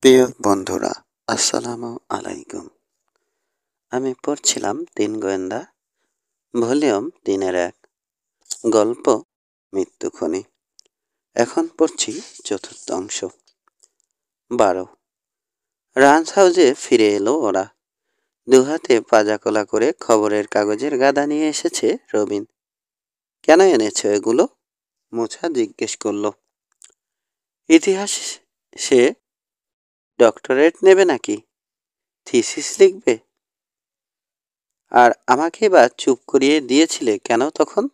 প্রিয় বন্ধুরা, আসসালামু আলাইকুম। আমি পড়ছিলাম ৩ গোয়েন্দা, ভলিউম ৩-এর ১, গল্প মৃত্যুখনি। এখন পড়ছি ৪র্থ অংশ। ১২। রাঞ্চ হাউসে ফিরে এলো ওরা। দুহাতে পাজাকোলা করে খবরের কাগজের গাদা নিয়ে এসেছে রবিন। কেন এনেছো এগুলো? মোছা জিজ্ঞেস করল। ইতিহাস সে ডক্টরেট নেবে নাকি? থিসিস লিখবে? আর আমাকে বা চুপ করিয়ে দিয়েছিলে কেন তখন?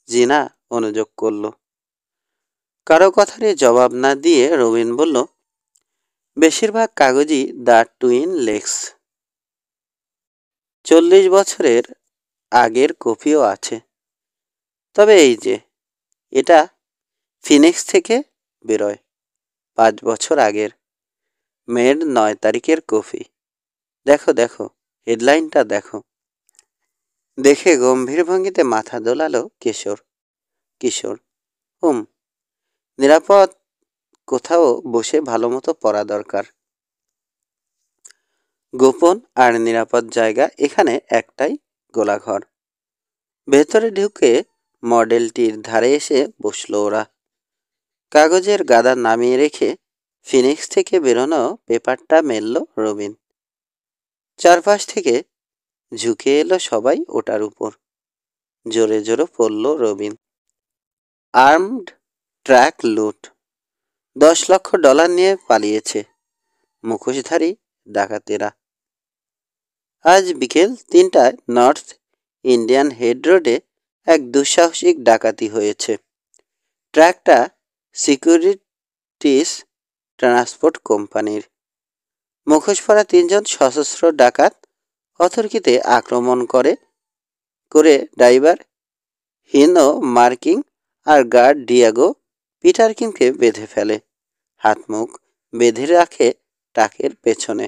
জিনা অনুযোগ করল। কারো কথারই জবাব না দিয়ে রবিন বলল, বেশিরভাগ কাগজই দ্য টুইন লেকস। 40 বছরের আগের কপিও আছে। তবে এই যে, এটা ফিনিক্স থেকে বেরোয় 5 বছর আগের, মের 9 তারিখের কপি। দেখো দেখো, হেডলাইনটা দেখো। দেখে গম্ভীর ভঙ্গিতে মাথা দোলালো কিশোর। নিরাপদ কোথাও বসে ভালোমতো পড়া দরকার। গোপন আর নিরাপদ জায়গা এখানে একটাই, গোলাঘর। ভেতরে ঢুকে মডেলটির ধারে এসে বসল ওরা। কাগজের গাদা নামিয়ে রেখে ফিনিক্স থেকে বেরোনো পেপারটা মেলল রবিন। চারপাশ থেকে ঝুঁকে এলো সবাই ওটার উপর। জোরে জোরে পড়ল রবিন। আর্মড ট্রাক লুট, $10 লক্ষ নিয়ে পালিয়েছে মুখোশধারী ডাকাতেরা। আজ বিকেল 3টায় নর্থ ইন্ডিয়ান হেড রোডে এক দুঃসাহসিক ডাকাতি হয়েছে। ট্রাকটা সিকিউরিটিস ট্রান্সপোর্ট কোম্পানির। মুখোশ পরা 3 জন সশস্ত্র ডাকাত অতর্কিতে আক্রমণ করে ড্রাইভার হিনো মার্কিং আর গার্ড ডিয়াগো পিটারকিনকে বেঁধে ফেলে। হাত মুখ বেঁধে রাখে ট্রাকের পেছনে।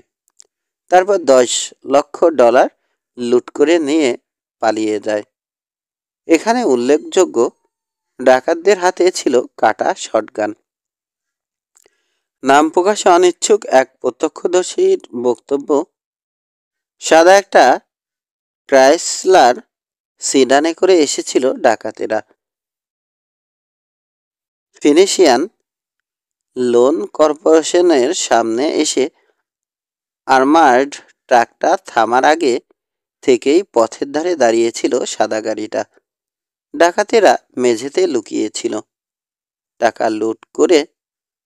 তারপর $10 লক্ষ লুট করে নিয়ে পালিয়ে যায়। এখানে উল্লেখযোগ্য, ডাকাতদের হাতে ছিল কাটা শটগান। নাম প্রকাশে অনিচ্ছুক এক প্রত্যক্ষদর্শীর বক্তব্য, সাদা একটা ক্রাইসলার সিডানে করে এসেছিল ডাকাতেরা। ফিনিশিয়ান লোন কর্পোরেশনের সামনে এসে আর্মার্ড ট্রাকটা থামার আগে থেকেই পথের ধারে দাঁড়িয়েছিল সাদা গাড়িটা। ডাকাতেরা মেঝেতে লুকিয়েছিল। টাকা লুট করে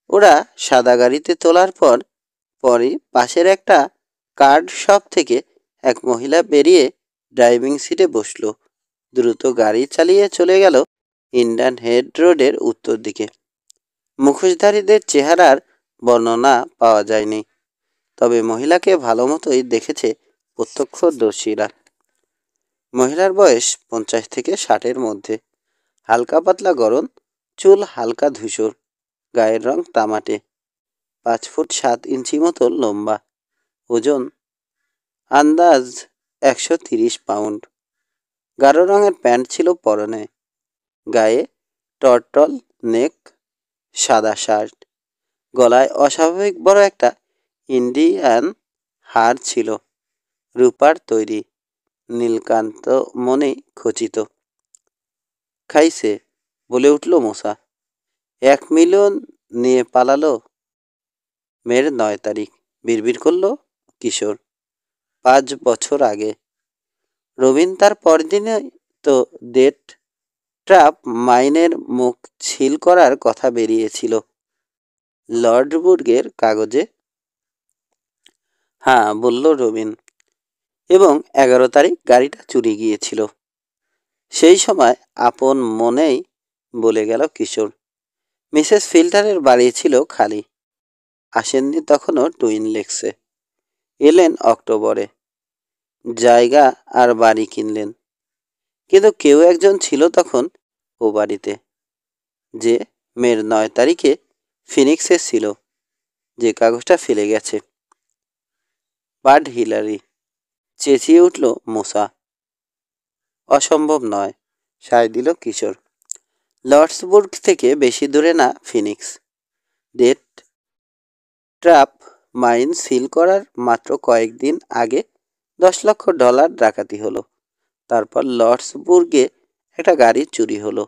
ওরা সাদা গাড়িতে তোলার পরই পাশের একটা কার্ড শপ থেকে এক মহিলা বেরিয়ে ড্রাইভিং সিটে বসল। দ্রুত গাড়ি চালিয়ে চলে গেল ইন্ডিয়ান হেড রোডের উত্তর দিকে। মুখোশধারীদের চেহারার বর্ণনা পাওয়া যায়নি, তবে মহিলাকে ভালো মতোই দেখেছে প্রত্যক্ষদর্শীরা। মহিলার বয়স 50 থেকে 60-এর মধ্যে। হালকা পাতলা গড়ন, চুল হালকা ধূসর, গায়ের রং তামাটে। 5 ফুট 7 ইঞ্চি মতো লম্বা, ওজন আন্দাজ 130 পাউন্ড। গাঢ় রঙের প্যান্ট ছিল পরনে, গায়ে টার্টল নেক সাদা শার্ট। গলায় অস্বাভাবিক বড় একটা ইন্ডিয়ান হার ছিল, রূপার তৈরি, নীলকান্ত মণি খচিত। খাইছে, বলে উঠল মোসা। 1 মিলিয়ন নিয়ে পালালো। মের 9 তারিখ, বিড়বিড় করল কিশোর। 5 বছর আগে। রবিন তার পরদিনে তো ডেট ট্রাপ মাইনের মুখ ছিল করার কথা বেরিয়েছিল লর্ডবুর্গের কাগজে। হ্যাঁ, বলল রবিন। এবং 11 তারিখ গাড়িটা চুরি গিয়েছিল। সেই সময় আপন মনেই বলে গেল কিশোর। মিসেস ফিল্টারের বাড়ি ছিল খালি। আসেননি তখনও টুইন লেকসে। এলেন অক্টোবরে। জায়গা আর বাড়ি কিনলেন। কিন্তু কেউ একজন ছিল তখন ও বাড়িতে, যে মের 9 তারিখে ফিনিক্সে ছিল, যে কাগজটা ফেলে গেছে। বাড হিলারি, চেঁচিয়ে উঠল মোসা। অসম্ভব নয়, সায় দিল কিশোর। লর্ডসবুর্গ থেকে বেশি দূরে না Phoenix. Death trap mine seal করার মাত্র কয়েকদিন আগে $10 লক্ষ ডাকাতি হলো। তারপর লর্ডসবুর্গে একটা গাড়ি চুরি হলো।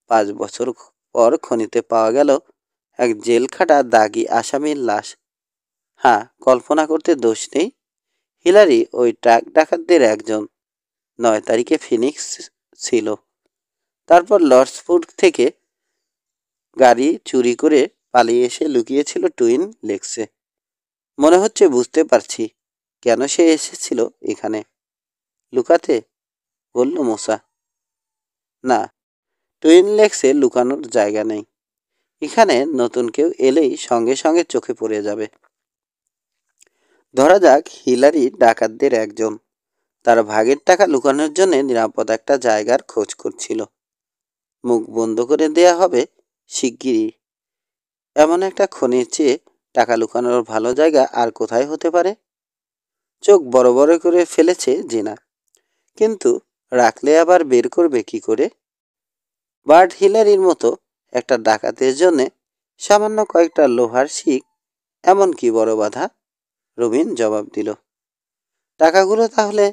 5 বছর পর খনিতে পাওয়া গেল এক জেলখাটা দাগি আসামির লাশ। হ্যাঁ, কল্পনা করতে দোষ নেই, হিলারি ওই ট্রাক ডাকাতদের একজন। 9 তারিখে ফিনিক্স ছিল। তারপর লর্ডসবুর্গ থেকে গাড়ি চুরি করে পালিয়ে এসে লুকিয়েছিল টুইন লেকসে। মনে হচ্ছে বুঝতে পারছি কেন সে এসেছিল এখানে। লুকাতে, বলল মুসা। না, টুইন লেকসে লুকানোর জায়গা নেই। এখানে নতুন কেউ এলেই সঙ্গে সঙ্গে চোখে পড়ে যাবে। ধরা যাক হিলারি ডাকাতদের একজন। তার ভাগের টাকা লুকানোর জন্য নিরাপদ একটা জায়গার খোঁজ করছিল। মুখ বন্ধ করে দেয়া হবে শিগগিরই। এমন একটা খনির চেয়ে টাকা লুকানোর ভালো জায়গা আর কোথায় হতে পারে? চোখ বড় বড় করে ফেলেছে জিনা। কিন্তু রাখলে আবার বের করবে কি করে? বার্ড হিলারির মতো একটা ডাকাতের জন্যে সামান্য কয়েকটা লোহার শিক এমন কি বড় বাধা? রবিন জবাব দিল। টাকাগুলো তাহলে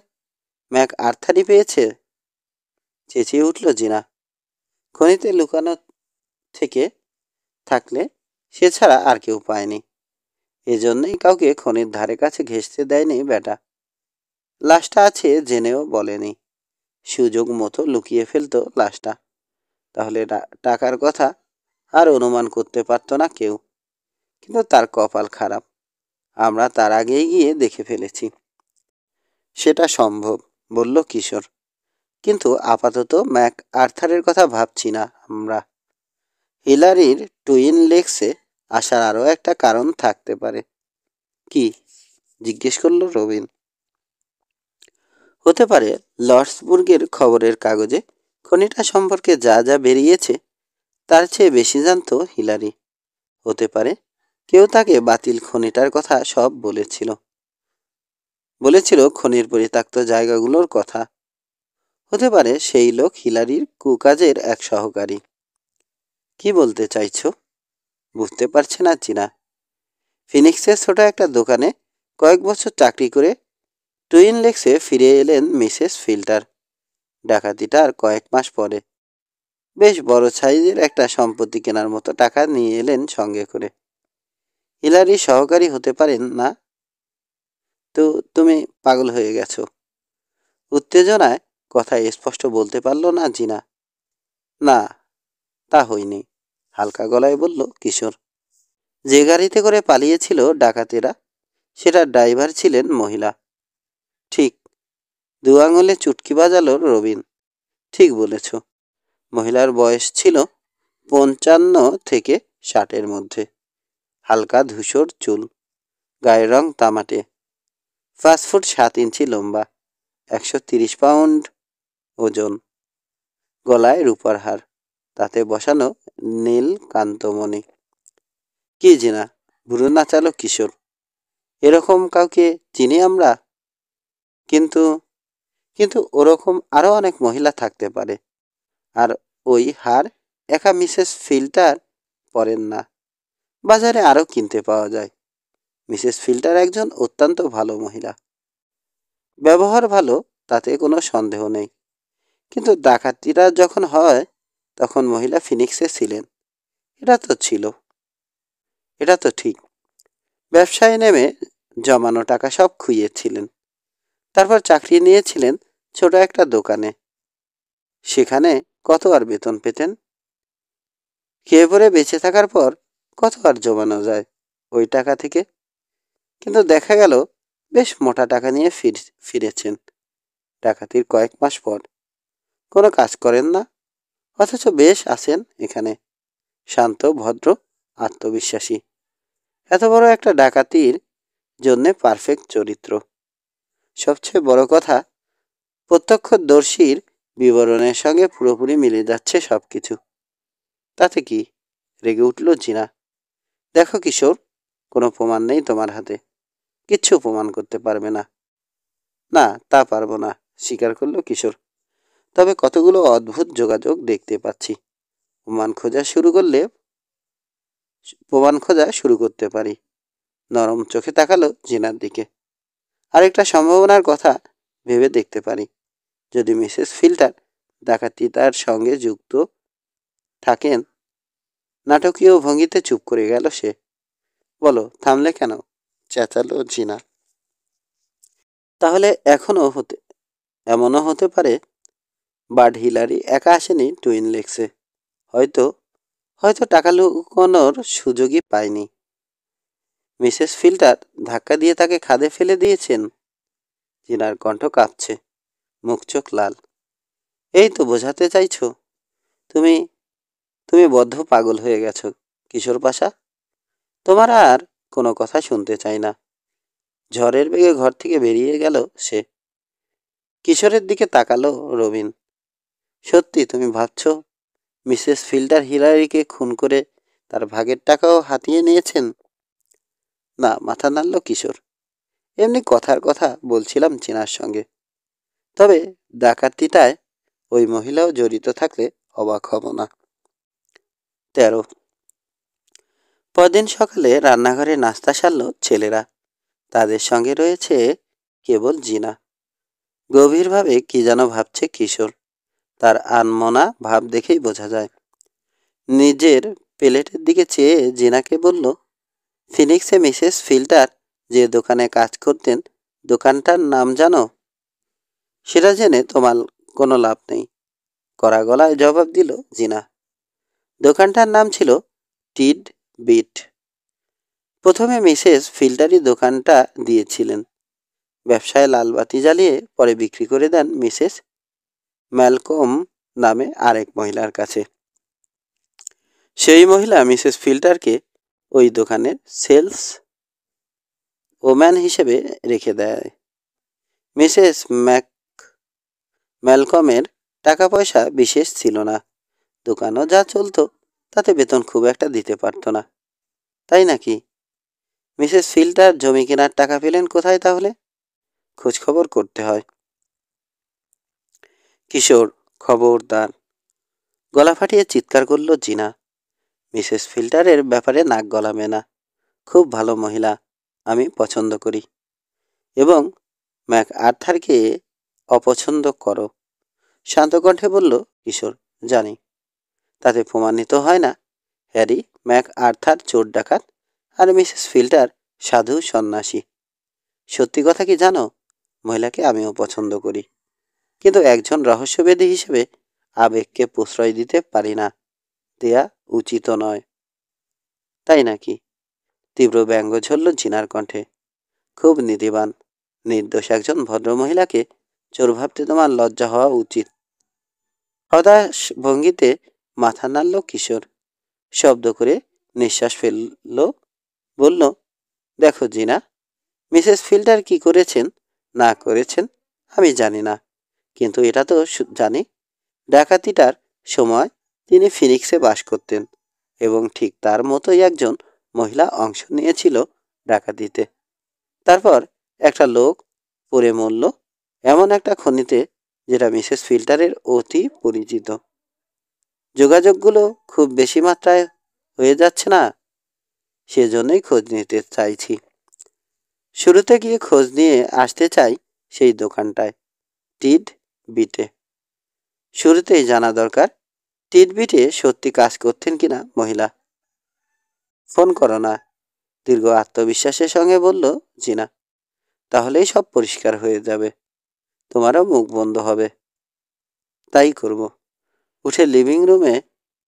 ম্যাক আর্থারই পেয়েছে? চেঁচিয়ে উঠল জিনা। খনিতে লুকানো থেকে থাকলে সে ছাড়া আর কেউ পায়নি। এজন্যই কাউকে খনির ধারে কাছে ঘেঁষতে দেয়নি বেটা। লাশটা আছে জেনেও বলেনি। সুযোগ মতো লুকিয়ে ফেলতো লাশটা। তাহলে টাকার কথা আর অনুমান করতে পারত না কেউ। কিন্তু তার কপাল খারাপ, আমরা তার আগেই গিয়ে দেখে ফেলেছি। সেটা সম্ভব, বলল কিশোর। কিন্তু আপাতত ম্যাক আর্থারের কথা ভাবছি না আমরা। হিলারির টুইন লেকসে আসার আরও একটা কারণ থাকতে পারে। কি? জিজ্ঞেস করল রবিন। হতে পারে লর্ডসবুর্গের খবরের কাগজে খনিটা সম্পর্কে যা যা বেরিয়েছে তার চেয়ে বেশি জানত হিলারি। হতে পারে কেউ তাকে বাতিল খনিটার কথা সব বলেছিল খনির পরিত্যক্ত জায়গাগুলোর কথা। হতে পারে সেই লোক হিলারির কুকাজের এক সহকারী। কি বলতে চাইছো? বুঝতে পারছে না জিনা। ফিনিক্সের ছোট একটা দোকানে কয়েক বছর চাকরি করে টুইন লেকসে ফিরে এলেন মিসেস ফিল্টার ডাকাতিটার কয়েক মাস পরে। বেশ বড় সাইজের একটা সম্পত্তি কেনার মতো টাকা নিয়ে এলেন সঙ্গে করে। হিলারি সহকারী হতে পারেন না তো? তুমি পাগল হয়ে গেছো। উত্তেজনায় কথা স্পষ্ট বলতে পারল না জিনা। না, তা হয়নি, হালকা গলায় বলল কিশোর। যে গাড়িতে করে পালিয়েছিল ডাকাতেরা সেটার ড্রাইভার ছিলেন মহিলা। ঠিক। 2 আঙুলে চুটকি বাজালো রবিন। ঠিক বলেছ। মহিলার বয়স ছিল 55 থেকে 60-এর মধ্যে। হালকা ধূসর চুল, গায়ের রং তামাটে, 5 ফুট 7 ইঞ্চি লম্বা, 130 পাউন্ড ওজন, গলায় রূপার হার, তাতে বসানো নীল কান্তমণি। কি জিনা? ভুরু নাচালো কিশোর। এরকম কাউকে চিনি আমরা। কিন্তু কিন্তু ওরকম আরও অনেক মহিলা থাকতে পারে। আর ওই হার একা মিসেস ফিল্টার পরেন না, বাজারে আরও কিনতে পাওয়া যায়। মিসেস ফিল্টার একজন অত্যন্ত ভালো মহিলা। ব্যবহার ভালো, তাতে কোনো সন্দেহ নেই। কিন্তু ডাকাতিরা যখন হয় তখন মহিলা ফিনিক্সে ছিলেন। এটা তো ঠিক। ব্যবসায় নেমে জমানো টাকা সব খুইয়েছিলেন। তারপর চাকরি নিয়েছিলেন ছোট একটা দোকানে। সেখানে কত আর বেতন পেতেন? খেয়ে পরে বেঁচে থাকার পর কত আর জমানো যায় ওই টাকা থেকে? কিন্তু দেখা গেল বেশ মোটা টাকা নিয়ে ফিরেছেন ডাকাতির কয়েক মাস পর। কোনো কাজ করেন না, অথচ বেশ আছেন এখানে, শান্ত, ভদ্র, আত্মবিশ্বাসী। এত বড় একটা ডাকাতির জন্যে পারফেক্ট চরিত্র। সবচেয়ে বড় কথা, প্রত্যক্ষদর্শীর বিবরণের সঙ্গে পুরোপুরি মিলে যাচ্ছে সব কিছু। তাতে কি? রেগে উঠল জিনা। দেখো কিশোর, কোনো প্রমাণ নেই তোমার হাতে। কিচ্ছু প্রমাণ করতে পারবে না। না, তা পারবো না, স্বীকার করল কিশোর। তবে কতগুলো অদ্ভুত যোগাযোগ দেখতে পাচ্ছি। প্রমাণ খোঁজা শুরু করতে পারি। নরম চোখে তাকালো জিনার দিকে। আরেকটা সম্ভাবনার কথা ভেবে দেখতে পারি। যদি মিসেস ফিল্টার ডাকাতিটার সঙ্গে যুক্ত থাকেন। নাটকীয় ভঙ্গিতে চুপ করে গেল সে। বলো, থামলে কেন? চেঁচালো জিনা। তাহলে এমনও হতে পারে বার্ড হিলারি একা আসেনি টুইন লেক্সে। হয়তো হয়তো টাকা লুকোনোর সুযোগই পায়নি। মিসেস ফিল্টার ধাক্কা দিয়ে তাকে খাদে ফেলে দিয়েছেন। জিনার কণ্ঠ কাঁপছে, মুখ চোখ লাল। এই তো বোঝাতে চাইছো? তুমি তুমি বদ্ধ পাগল হয়ে গেছো কিশোর পাশা। তোমার আর কোনো কথা শুনতে চাই না। ঝড়ের বেগে ঘর থেকে বেরিয়ে গেল সে। কিশোরের দিকে তাকালো রবিন। সত্যি তুমি ভাবছো মিসেস ফিল্টার হিলারিকে খুন করে তার ভাগের টাকাও হাতিয়ে নিয়েছেন? না, মাথা নাড়ল কিশোর। এমনি কথার কথা বলছিলাম চিনার সঙ্গে। তবে ডাকাতিটায় ওই মহিলাও জড়িত থাকলে অবাক হব না। 13। পরদিন সকালে রান্নাঘরে নাস্তা সারল ছেলেরা। তাদের সঙ্গে রয়েছে কেবল জিনা। গভীরভাবে কি যেন ভাবছে কিশোর। তার আনমনা ভাব দেখেই বোঝা যায়। নিজের প্লেটের দিকে চেয়ে জিনাকে বলল, ফিনিক্সে মিসেস ফিল্টার যে দোকানে কাজ করতেন, দোকানটার নাম জানো? সেটা জেনে তোমার কোনো লাভ নেই, কড়া গলায় জবাব দিল জিনা। দোকানটার নাম ছিল টিড বিট। প্রথমে মিসেস ফিল্টারই দোকানটা দিয়েছিলেন। ব্যবসায় লালবাতি জ্বালিয়ে পরে বিক্রি করে দেন মিসেস ম্যালকম নামে আরেক মহিলার কাছে। সেই মহিলা মিসেস ফিল্টারকে ওই দোকানের সেলস ওম্যান হিসেবে রেখে দেয়। মিসেস ম্যালকমের টাকা পয়সা বিশেষ ছিল না। দোকানও যা চলতো তাতে বেতন খুব একটা দিতে পারত না। তাই নাকি? মিসেস ফিল্টার জমি কেনার টাকা পেলেন কোথায় তাহলে? খোঁজ খবর করতে হয়। কিশোর, খবরদার! গলা ফাটিয়ে চিৎকার করল জিনা। মিসেস ফিল্টারের ব্যাপারে নাক গলাবে না। খুব ভালো মহিলা, আমি পছন্দ করি। এবং ম্যাক আর্থারকে অপছন্দ করো। শান্ত কণ্ঠে বলল কিশোর। জানি। তাতে প্রমাণিত হয় না হ্যারি ম্যাক আর্থার চোর ডাকাত আর মিসেস ফিল্টার সাধু সন্ন্যাসী। সত্যি কথা কি জানো? মহিলাকে আমিও পছন্দ করি, কিন্তু একজন রহস্যবেদী হিসেবে আবেগকে প্রশ্রয় দিতে পারি না। দেয়া উচিত নয়। তাই নাকি? তীব্র ব্যঙ্গ ঝরল জিনার কণ্ঠে। খুব নীতিবান, নির্দোষ একজন ভদ্রমহিলাকে চোর ভাবতে তোমার লজ্জা হওয়া উচিত। হতাশ ভঙ্গিতে মাথা নাড়ল কিশোর। শব্দ করে নিঃশ্বাস ফেলল। বলল, দেখো জিনা, মিসেস ফিল্টার কি করেছেন না করেছেন আমি জানি না, কিন্তু এটা তো জানি ডাকাতিটার সময় তিনি ফিনিক্সে বাস করতেন এবং ঠিক তার মতোই একজন মহিলা অংশ নিয়েছিল ডাকাতিতে। তারপর একটা লোক পড়ে মরল এমন একটা খনিতে যেটা মিসেস ফিল্টারের অতি পরিচিত। যোগাযোগগুলো খুব বেশি মাত্রায় হয়ে যাচ্ছে না, সেজন্যই খোঁজ নিতে চাইছি। শুরুতে গিয়ে খোঁজ নিয়ে আসতে চাই সেই দোকানটায়, টিড বিটে। শুরুতেই জানা দরকার টিড বিটে সত্যি কাজ করতেন কিনা মহিলা। ফোন করো না, দীর্ঘ আত্মবিশ্বাসের সঙ্গে বলল জিনা। তাহলেই সব পরিষ্কার হয়ে যাবে, তোমারও মুখ বন্ধ হবে। তাই করব। উঠে লিভিং রুমে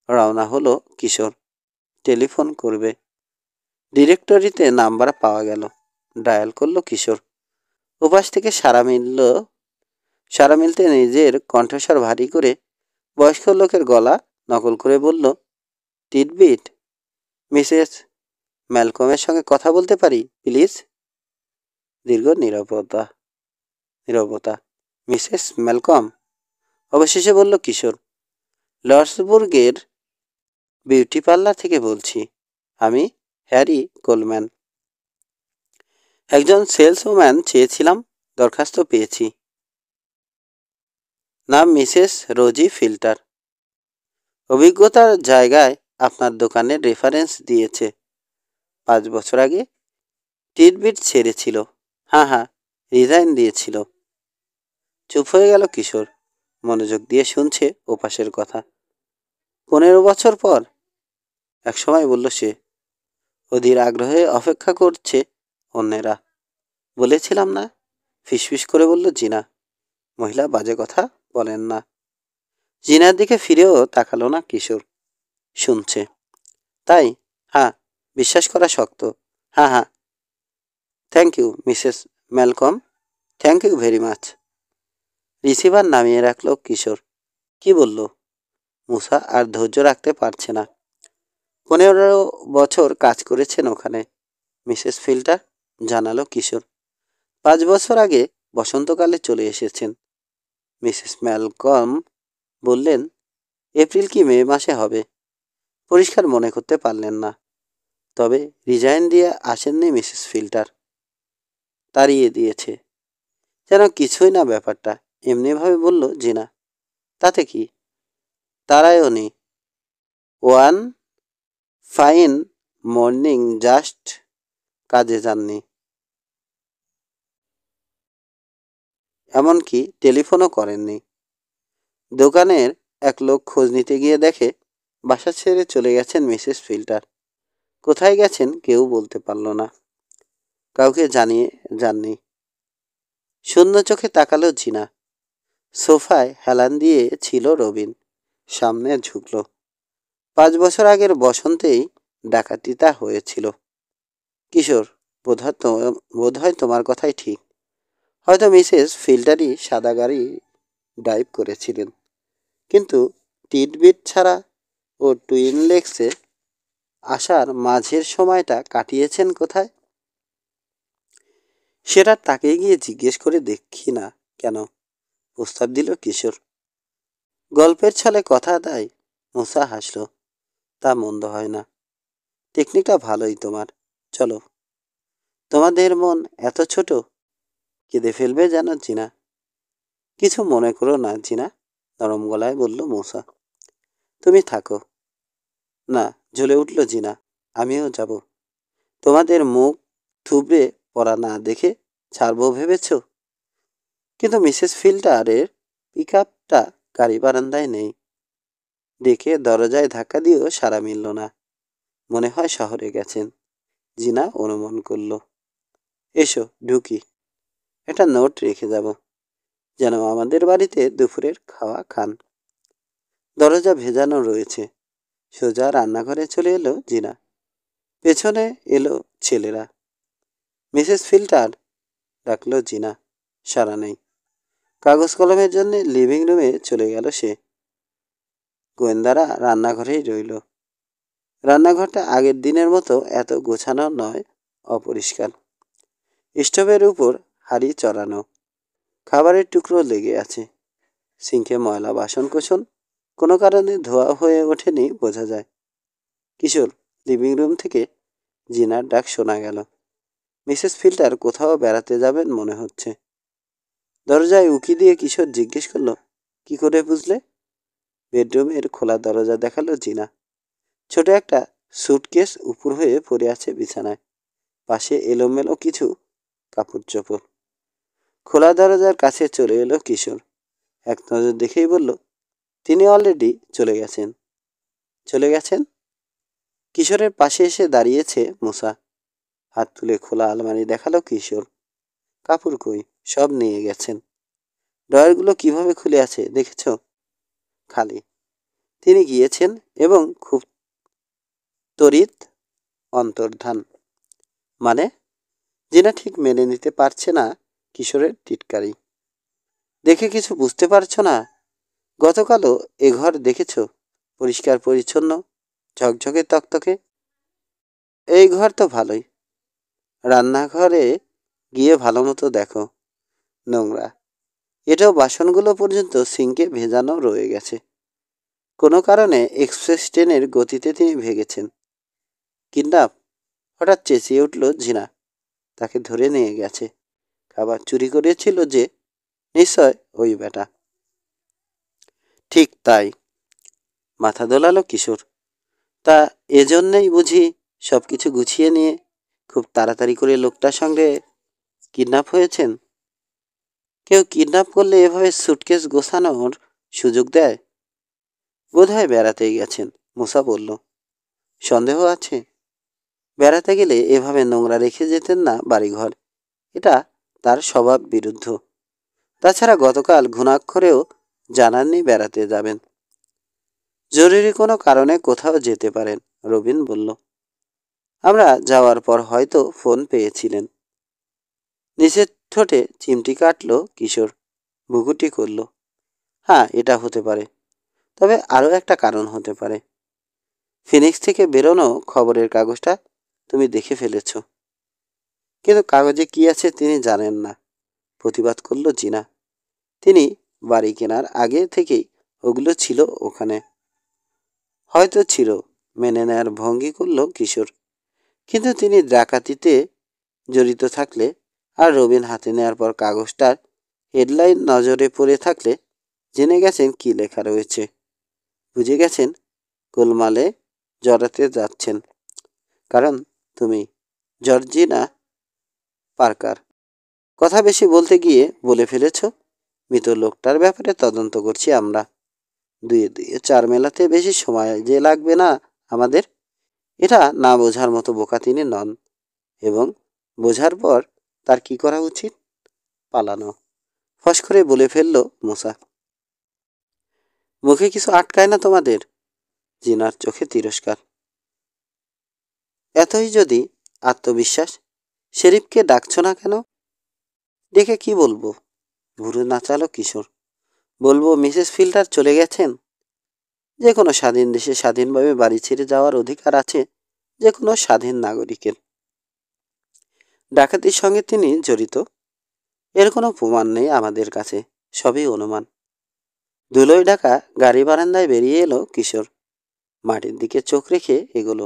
রওনা হলো কিশোর। টেলিফোন করবে। ডিরেক্টরিতে নাম্বার পাওয়া গেল। ডায়াল করলো কিশোর। ওপাশ থেকে সারা মিলতে নিজের কণ্ঠস্বর ভারী করে বয়স্ক লোকের গলা নকল করে বলল, টিডবিট, মিসেস ম্যালকমের সঙ্গে কথা বলতে পারি প্লিজ? দীর্ঘ নীরবতা। Mrs Malcolm? অবশেষে বলল কিশোর। লর্ডসবুর্গের বিউটি পার্লার থেকে বলছি। আমি হ্যারি কোলম্যান। একজন সেলসম্যান চেয়েছিলাম, দরখাস্ত পেয়েছি। নাম মিসেস রোজি ফিল্টার। অভিজ্ঞতার জায়গায় আপনার দোকানের রেফারেন্স দিয়েছে। 5 বছর আগে টিটবিট ছেড়েছিল। হ্যাঁ হ্যাঁ, রিজাইন দিয়েছিল। চুপ হয়ে গেল কিশোর, মনোযোগ দিয়ে শুনছে ওপাশের কথা। 15 বছর পর, একসময় বলল সে। অধীর আগ্রহে অপেক্ষা করছে অন্যেরা। বলেছিলাম না, ফিসফিস করে বলল জিনা। মহিলা বাজে কথা বলেন না। জিনার দিকে ফিরেও তাকালো না কিশোর। শুনছে। তাই? হ্যাঁ, বিশ্বাস করা শক্ত। হ্যাঁ হ্যাঁ। Thank you Mrs Malcolm, thank you very much. Receiver নামিয়ে রাখল কিশোর। কি বলল? মুসা আর ধৈর্য রাখতে পারছে না। 15 বছর কাজ করেছেন ওখানে, মিসেস ফিল্টার, জানালো কিশোর। 5 বছর আগে বসন্তকালে চলে এসেছেন। মিসেস ম্যালকম বললেন, এপ্রিল কি মে মাসে হবে। পরিষ্কার মনে করতে পারলেন না। তবে রিজাইন দিয়ে আসেননি মিসেস ফিল্টার, তাড়িয়ে দিয়েছে। যেন কিছুই না ব্যাপারটা, এমনিভাবে বলল জিনা। তাতে কি? তারায়ও নেই। ওয়ান ফাইন মর্নিং জাস্ট কাজে যাননি, এমনকি টেলিফোনও করেননি। দোকানের এক লোক খোঁজ নিতে গিয়ে দেখে বাসা ছেড়ে চলে গেছেন মিসেস ফিল্টার। কোথায় গেছেন কেউ বলতে পারল না, কাউকে জানিয়ে যাননি। শূন্য চোখে তাকালো জিনা। সোফায় হেলান দিয়ে ছিল রবিন, সামনে ঝুঁকল। 5 বছর আগের বসন্তেই ডাকাতিটা হয়েছিল। কিশোর, বোধহয় তোমার কথাই ঠিক। হয়তো মিসেস ফিল্টারই সাদা গাড়ি ড্রাইভ করেছিলেন, কিন্তু টিটবিট ছাড়া ও টুইন লেক্সে আসার মাঝের সময়টা কাটিয়েছেন কোথায়? সেটা তাকে গিয়ে জিজ্ঞেস করে দেখি না কেন, প্রস্তাব দিল কিশোর। গল্পের ছলে কথা দেয়। মুসা হাসল। তা মন্দ হয় না। টেকনিকটা ভালোই তোমার। চলো। তোমাদের মন এত ছোট, কেঁদে ফেলবে জানো জিনা। কিছু মনে করো না জিনা, নরম গলায় বলল মূসা। তুমি থাকো। না, জ্বলে উঠল জিনা। আমিও যাব। তোমাদের মুখ থুবড়ে পড়া না দেখে ছাড়বো ভেবেছ? কিন্তু মিসেস ফিল্টারের পিক আপটা গাড়ি বারান্দায় নেই। ডেকে দরজায় ধাক্কা দিয়েও সাড়া মিলল না। মনে হয় শহরে গেছেন, জিনা অনুমান করল। এসো ঢুকি। একটা নোট রেখে যাব, যেন আমাদের বাড়িতে দুপুরের খাওয়া খান। দরজা ভেজানো রয়েছে। সোজা রান্নাঘরে চলে এলো জিনা। পেছনে এলো ছেলেরা। মিসেস ফিল্টার, ডাকলো জিনা। সাড়া নেই। কাগজ কলমের জন্য লিভিং রুমে চলে গেল সে। গোয়েন্দারা রান্নাঘরেই রইল। রান্নাঘরটা আগের দিনের মতো এত গোছানো নয়, অপরিষ্কার। স্টোভের উপর হাঁড়ি চড়ানো, খাবারের টুকরো লেগে আছে। সিঙ্কে ময়লা বাসনকোসন কোনো কারণে ধোয়া হয়ে ওঠেনি বোঝা যায়। কিশোর, লিভিং রুম থেকে জিনার ডাক শোনা গেল। মিসেস ফিল্টার কোথাও বেড়াতে যাবেন মনে হচ্ছে। দরজায় উকি দিয়ে কিশোর জিজ্ঞেস করল, কি করে বুঝলে? বেডরুমের খোলা দরজা দেখালো জিনা। ছোট একটা সুটকেস উপর হয়ে পড়ে আছে বিছানায়, পাশে এলোমেলো কিছু কাপড় চোপড়। খোলা দরজার কাছে চলে এলো কিশোর। এক নজর দেখেই বলল, তিনি অলরেডি চলে গেছেন। চলে গেছেন? কিশোরের পাশে এসে দাঁড়িয়েছে মুসা। হাত তুলে খোলা আলমারি দেখালো কিশোর। কাপড় কই? সব নিয়ে গেছেন। ড্রয়ারগুলো কিভাবে খুলে আছে দেখেছ? খালি। তিনি গিয়েছেন এবং খুব তড়িৎ অন্তর্ধান। মানে? জিনা ঠিক মেনে নিতে পারছে না কিশোরের টিটকারি। দেখে কিছু বুঝতে পারছো না? গতকালও এ ঘর দেখেছ, পরিষ্কার পরিচ্ছন্ন, ঝকঝকে তকতকে। এই ঘর তো ভালোই। রান্নাঘরে গিয়ে ভালো মতো দেখো, নোংরা। এটাও বাসনগুলো পর্যন্ত সিঙ্কে ভেজানো রয়ে গেছে। কোনো কারণে এক্সপ্রেস ট্রেনের গতিতে তিনি ভেগেছেন। কিডন্যাপ? হঠাৎ চেঁচিয়ে উঠল জিনা। তাকে ধরে নিয়ে গেছে। খাবার চুরি করেছিল যে, নিশ্চয় ওই বেটা। ঠিক তাই, মাথা দোলালো কিশোর। তা এজন্যই বুঝি সব কিছু গুছিয়ে নিয়ে খুব তাড়াতাড়ি করে লোকটার সঙ্গে কিডন্যাপ হয়েছেন? কেউ কিডন্যাপ করলে এভাবে সুটকেস গোছানোর সুযোগ দেয়? বোধহয় বেড়াতেই গেছেন, মুসা বলল। সন্দেহ আছে? বেড়াতে গেলে এভাবে নোংরা রেখে যেতেন না বাড়িঘর। এটা তার স্বভাব বিরুদ্ধ। তাছাড়া গতকাল ঘুণাক্ষরেও জানাননি বেড়াতে যাবেন। জরুরি কোনো কারণে কোথাও যেতে পারেন, রবিন বলল। আমরা যাওয়ার পর হয়তো ফোন পেয়েছিলেন। নিচের ঠোঁটে চিমটি কাটল কিশোর, ভুকুটি করল। হ্যাঁ, এটা হতে পারে। তবে আরও একটা কারণ হতে পারে। ফিনিক্স থেকে বেরোনো খবরের কাগজটা তুমি দেখে ফেলেছ। কিন্তু কাগজে কি আছে তিনি জানেন না, প্রতিবাদ করল জিনা। তিনি বাড়ি কেনার আগে থেকেই ওগুলো ছিল ওখানে। হয়তো ছিল, মেনে নেয়ার ভঙ্গি করল কিশোর। কিন্তু তিনি ডাকাতিতে জড়িত থাকলে আর রবিন হাতে নেওয়ার পর কাগজটার হেডলাইন নজরে পড়ে থাকলে জেনে গেছেন কি লেখা রয়েছে। বুঝে গেছেন গোলমালে জড়াতে যাচ্ছেন। কারণ তুমি জর্জিনা পার্কার। কথা বেশি বলতে গিয়ে বলে ফেলেছ। মৃত লোকটার ব্যাপারে তদন্ত করছি আমরা। দুয়ে দুয়ে চার মেলাতে বেশি সময় যে লাগবে না আমাদের। এটা না বোঝার মতো বোকা তিনি নন। এবং বোঝার পর তার কি করা উচিত? পালানো। ফস করে বলে ফেলল মুসা। মুখে কিছু আটকায় না তোমাদের? জিনার চোখে তিরস্কার। এতই যদি আত্মবিশ্বাস, শেরিফকে ডাকছ না কেন? ডেকে কি বলবো? ভুরু নাচালো কিশোর। বলবো মিসেস ফিল্টার চলে গেছেন। যে কোনো স্বাধীন দেশে স্বাধীনভাবে বাড়ি ছেড়ে যাওয়ার অধিকার আছে যে কোনো স্বাধীন নাগরিকের। ডাকাতির সঙ্গে তিনি জড়িত, এর কোনো প্রমাণ নেই আমাদের কাছে, সবই অনুমান। ধুলোয় ঢাকা গাড়ি বারান্দায় বেরিয়ে এলো কিশোর। মাটির দিকে চোখ রেখে এগোলো।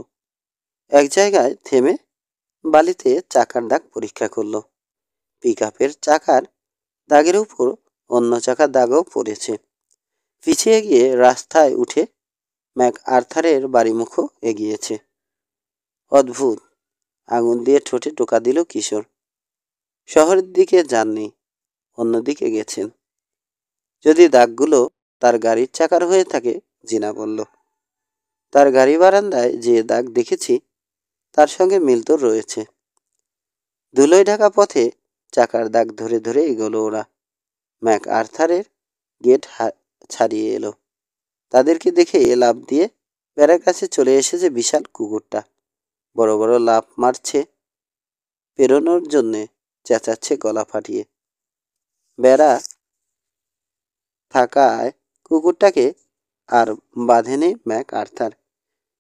এক জায়গায় থেমে বালিতে চাকার দাগ পরীক্ষা করলো। পিকআপের চাকার দাগের উপর অন্য চাকার দাগও পড়েছে। পিছিয়ে গিয়ে রাস্তায় উঠে ম্যাক আর্থারের বাড়িমুখো এগিয়েছে। অদ্ভুত, আঙুল দিয়ে ঠোঁটে টোকা দিল কিশোর। শহরের দিকে যাননি, অন্যদিকে গেছেন। যদি দাগগুলো তার গাড়ির চাকার হয়ে থাকে, জিনা বলল। তার গাড়ি বারান্দায় যে দাগ দেখেছি তার সঙ্গে মিল তো রয়েছে। ধুলোয় ঢাকা পথে চাকার দাগ ধরে ধরে এগোলো ওরা। ম্যাক আর্থারের গেট ছাড়িয়ে এলো। তাদেরকে দেখে লাফ দিয়ে বেড়ার কাছে চলে এসেছে বিশাল কুকুরটা। বড় বড় লাফ মারছে, পেরোনোর জন্যে চেঁচাচ্ছে গলা ফাটিয়ে। বেড়া থাকায় কুকুরটাকে আর বাঁধেনি ম্যাক আর্থার।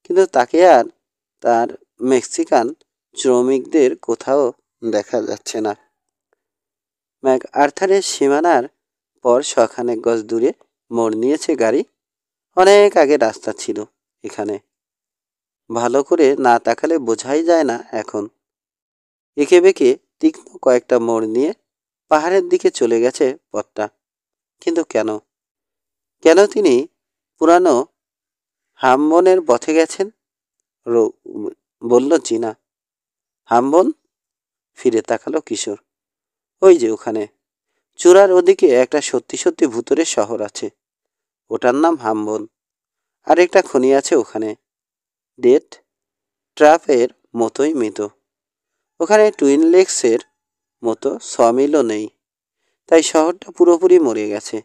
কিন্তু তাকে আর তার মেক্সিকান শ্রমিকদের কোথাও দেখা যাচ্ছে না। ম্যাক আর্থারের সীমানার পর শখানেক গজ দূরে মোড় নিয়েছে গাড়ি। অনেক আগে রাস্তা ছিল এখানে। ভালো করে না তাকালে বোঝাই যায় না এখন। এঁকে বেঁকে তীক্ষ্ণ কয়েকটা মোড় নিয়ে পাহাড়ের দিকে চলে গেছে পথটা। কিন্তু কেন? কেন তিনি পুরানো হামবনের পথে গেছেন? বলল জিনা। হামবন? ফিরে তাকালো কিশোর। ওই যে ওখানে চূড়ার ওদিকে একটা সত্যি সত্যি ভুতুরে শহর আছে। ওটার নাম হামবন। আর একটা খনি আছে ওখানে, ডেথ ট্র্যাপের মতোই মৃত। ওখানে টুইন লেকসের মতো সমিলও নেই। তাই শহরটা পুরোপুরি মরে গেছে।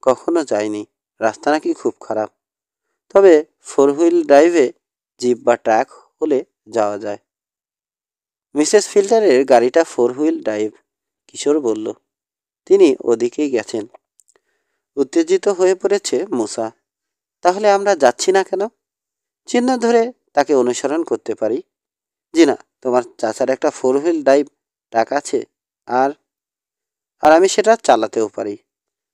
কখনো যায়নি। রাস্তা নাকি খুব খারাপ। তবে 4 হুইল ড্রাইভে জিপ বা ট্রাক হলে যাওয়া যায়। মিসেস ফিল্টারের গাড়িটা 4 হুইল ড্রাইভ, কিশোর বলল। তিনি ওদিকেই গেছেন। উত্তেজিত হয়ে পড়েছে মুসা। তাহলে আমরা যাচ্ছি না কেন? চিহ্ন ধরে তাকে অনুসরণ করতে পারি। জি না, তোমার চাচার একটা 4 হুইল ড্রাইভ ট্রাক আছে, আর আর আমি সেটা চালাতেও পারি।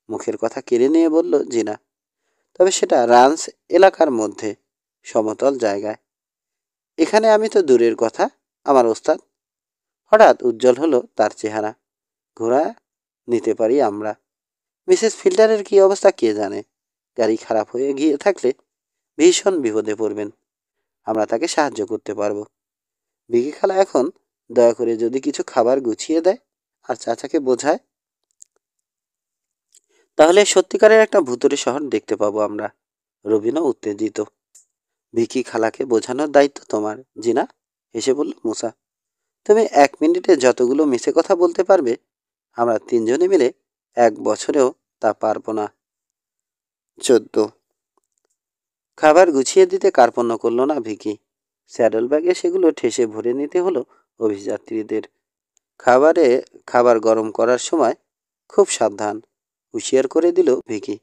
মুখের কথা কেড়ে নিয়ে বলল জিনা। তবে সেটা রান্স এলাকার মধ্যে, সমতল জায়গায়। এখানে আমি তো দূরের কথা, আমার ওস্তাদ। হঠাৎ উজ্জ্বল হলো তার চেহারা। ঘোড়া নিতে পারি আমরা। মিসেস ফিল্টারের কি অবস্থা কে জানে। গাড়ি খারাপ হয়ে গিয়ে থাকলে ভীষণ বিপদে পড়বেন। আমরা তাকে সাহায্য করতে পারবো। ভিকি খালা এখন দয়া করে যদি কিছু খাবার গুছিয়ে দেয় আর চাচাকে বোঝায়, তাহলে সত্যিকারের একটা ভুতুরে শহর দেখতে পাবো আমরা। রবিনও উত্তেজিত। ভিকি খালাকে বোঝানোর দায়িত্ব তোমার, জিনা, হেসে বলল মুসা। তুমি 1 মিনিটে যতগুলো মিছে কথা বলতে পারবে, আমরা 3জনে মিলে 1 বছরেও তা পারবো না। 14। খাবার গুছিয়ে দিতে কার্পণ্য করল না ভিকি। স্যাডল ব্যাগে সেগুলো ঠেসে ভরে নিতে হলো অভিযাত্রীদের। খাবার গরম করার সময় খুব সাবধান, হুঁশিয়ার করে দিল ভিকি।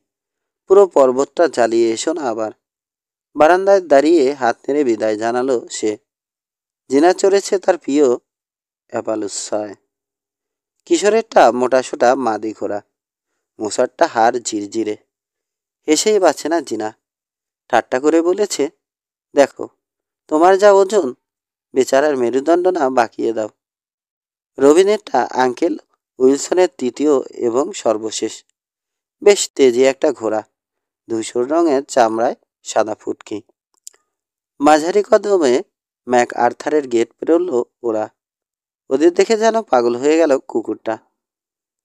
পুরো পর্বতটা জ্বালিয়ে এসো না আবার। বারান্দায় দাঁড়িয়ে হাত নেড়ে বিদায় জানালো সে। জিনা চড়েছে তার প্রিয় অ্যাপালুসায়। কিশোরেরটা মোটাসোটা মাদি ঘোড়া, মুসারটা হাড় ঝিরঝিরে। হেসেই বাঁচে না জিনা। ঠাট্টা করে বলেছে, দেখো তোমার যা ওজন, বেচারার মেরুদণ্ড না বাঁকিয়ে দাও। রবিনেরটা আঙ্কেল উইলসনের তৃতীয় এবং সর্বশেষ। বেশ তেজি একটা ঘোড়া, ধূসর রঙের চামড়ায় সাদা ফুটকি। মাঝারি কদমে ম্যাক আর্থারের গেট পেরোল ওরা। ওদের দেখে যেন পাগল হয়ে গেল কুকুরটা।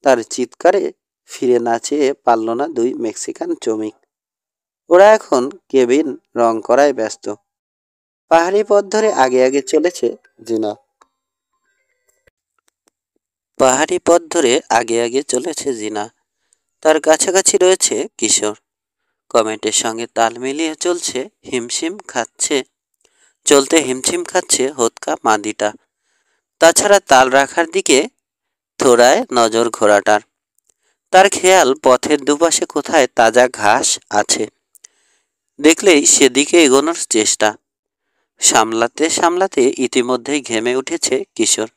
তার চিৎকারে ফিরে না চেয়ে পারল না 2 মেক্সিকান শ্রমিক। ওরা এখন কেবিন রং করায় ব্যস্ত। পাহাড়ি পথ ধরে আগে আগে চলেছে জিনা। তার কাছাকাছি রয়েছে কিশোর। কমেটের সঙ্গে তাল মিলিয়ে চলতে হিমশিম খাচ্ছে হোতকা মাদিটা। তাছাড়া তাল রাখার দিকে থোড়ায় নজর ঘোড়াটার। তার খেয়াল পথের দুপাশে কোথায় তাজা ঘাস আছে, দেখলেই সেদিকে এগোনোর চেষ্টা। সামলাতে সামলাতে ইতিমধ্যেই ঘেমে উঠেছে কিশোর।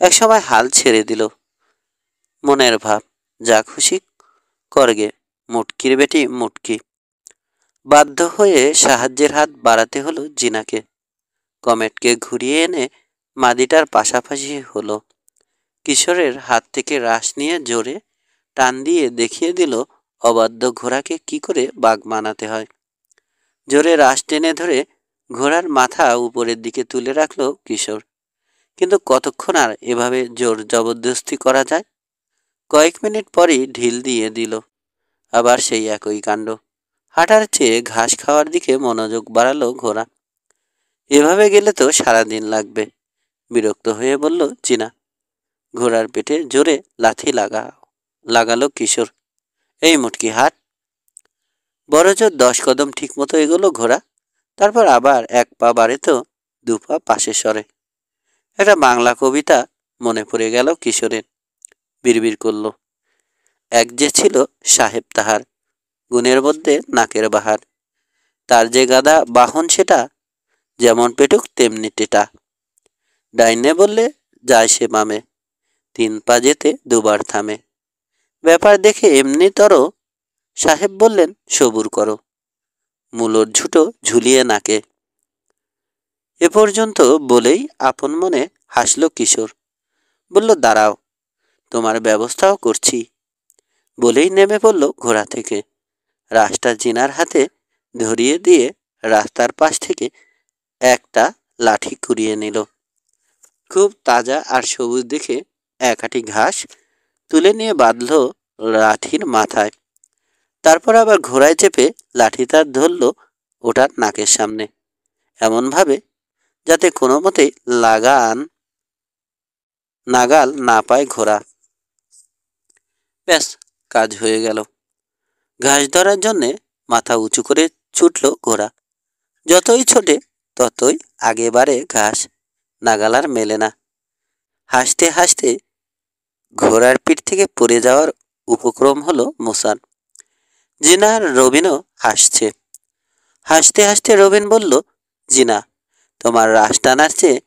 একসময় হাল ছেড়ে দিল। মনের ভাব, যা খুশি করগে, মুটকির বেটি মুটকি। বাধ্য হয়ে সাহায্যের হাত বাড়াতে হলো জিনাকে। কমেটকে ঘুরিয়ে এনে মাদিটার পাশাপাশি হলো। কিশোরের হাত থেকে রাশ নিয়ে জোরে টান দিয়ে দেখিয়ে দিল অবাধ্য ঘোড়াকে কি করে বাগ মানাতে হয়। জোরে রাশ টেনে ধরে ঘোড়ার মাথা উপরের দিকে তুলে রাখলো কিশোর। কিন্তু কতক্ষণ আর এভাবে জোর জবরদস্তি করা যায়? কয়েক মিনিট পরই ঢিল দিয়ে দিল। আবার সেই একই কাণ্ড। হাঁটার চেয়ে ঘাস খাওয়ার দিকে মনোযোগ বাড়ালো ঘোড়া। এভাবে গেলে তো সারাদিন লাগবে, বিরক্ত হয়ে বলল জিনা। ঘোড়ার পেটে জোরে লাথি লাগালো কিশোর। এই মুটকি হাট। বড়জোর 10 কদম ঠিক মতো এগোলো ঘোড়া। তারপর আবার 1 পা বাড়ে তো 2 পা পাশে সরে। একটা বাংলা কবিতা মনে পড়ে গেল কিশোরের। বিড়বিড় করল, এক যে ছিল সাহেব তাহার, গুণের মধ্যে নাকের বাহার। তার যে গাদা বাহন সেটা, যেমন পেটুক তেমনি টেটা। ডাইনে বললে যায় সে বামে, 3 পা যেতে 2 বার থামে। ব্যাপার দেখে এমনি তর, সাহেব বললেন সবুর করো, মূলর ঝুটো ঝুলিয়ে নাকে। এ পর্যন্ত বলেই আপন মনে হাসল কিশোর। বলল দাঁড়াও, তোমার ব্যবস্থাও করছি। বলেই নেমে পড়ল ঘোড়া থেকে। রাস্তা জিনার হাতে ধরিয়ে দিয়ে রাস্তার পাশ থেকে একটা লাঠি কুড়িয়ে নিল। খুব তাজা আর সবুজ দেখে 1 আঁটি ঘাস তুলে নিয়ে বাঁধল লাঠির মাথায়। তারপর আবার ঘোড়ায় চেপে লাঠিটা ধরল ওটার নাকের সামনে, এমনভাবে যাতে কোনো মতে নাগাল না পায় ঘোড়া। ব্যাস, কাজ হয়ে গেল। ঘাস ধরার জন্যে মাথা উঁচু করে ছুটল ঘোড়া। যতই ছোটে ততই আগে বাড়ে ঘাস, নাগাল আর মেলে না। হাসতে হাসতে ঘোড়ার পিঠ থেকে পড়ে যাওয়ার উপক্রম হলো মুসার। জিনা আর রবিনও হাসছে। হাসতে হাসতে রবিন বলল, জিনা, তোমার রাশ টানার চেয়ে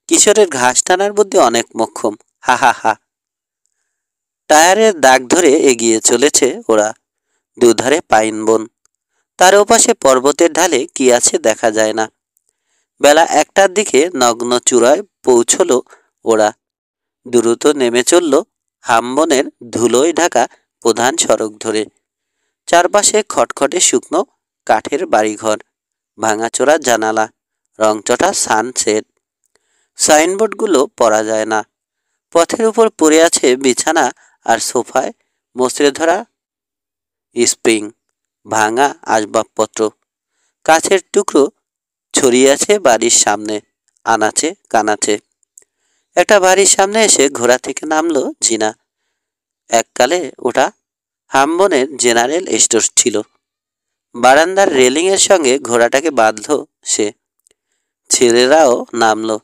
কিশোরের ঘাস টানার বুদ্ধি অনেক মোক্ষম। হা হা হা। টায়ারের দাগ ধরে এগিয়ে চলেছে ওরা। দুধারে পাইন বন, তার ওপাশে পর্বতের ঢালে কি আছে দেখা যায় না। বেলা 1টার দিকে নগ্ন চূড়ায় পৌঁছল ওরা। দ্রুত নেমে চলল হামবনের ধুলোয় ঢাকা প্রধান সড়ক ধরে। চারপাশে খটখটে শুকনো কাঠের বাড়িঘর, ভাঙাচোরা জানালা, রংচটা সানসেট। সাইনবোর্ডগুলো পড়া যায় না। পথের উপর পড়ে আছে বিছানা আর সোফায় মসৃে ধরা স্প্রিং, ভাঙা আসবাবপত্র, কাছের টুকরো ছড়িয়ে আছে বাড়ির সামনে আনাচে কানাচে। একটা বাড়ির সামনে এসে ঘোড়া থেকে নামলো জিনা। এককালে ওটা হামবনের জেনারেল স্টোর ছিল। বারান্দার রেলিংয়ের সঙ্গে ঘোড়াটাকে বাঁধল সে। ছেলেরাও নামলো।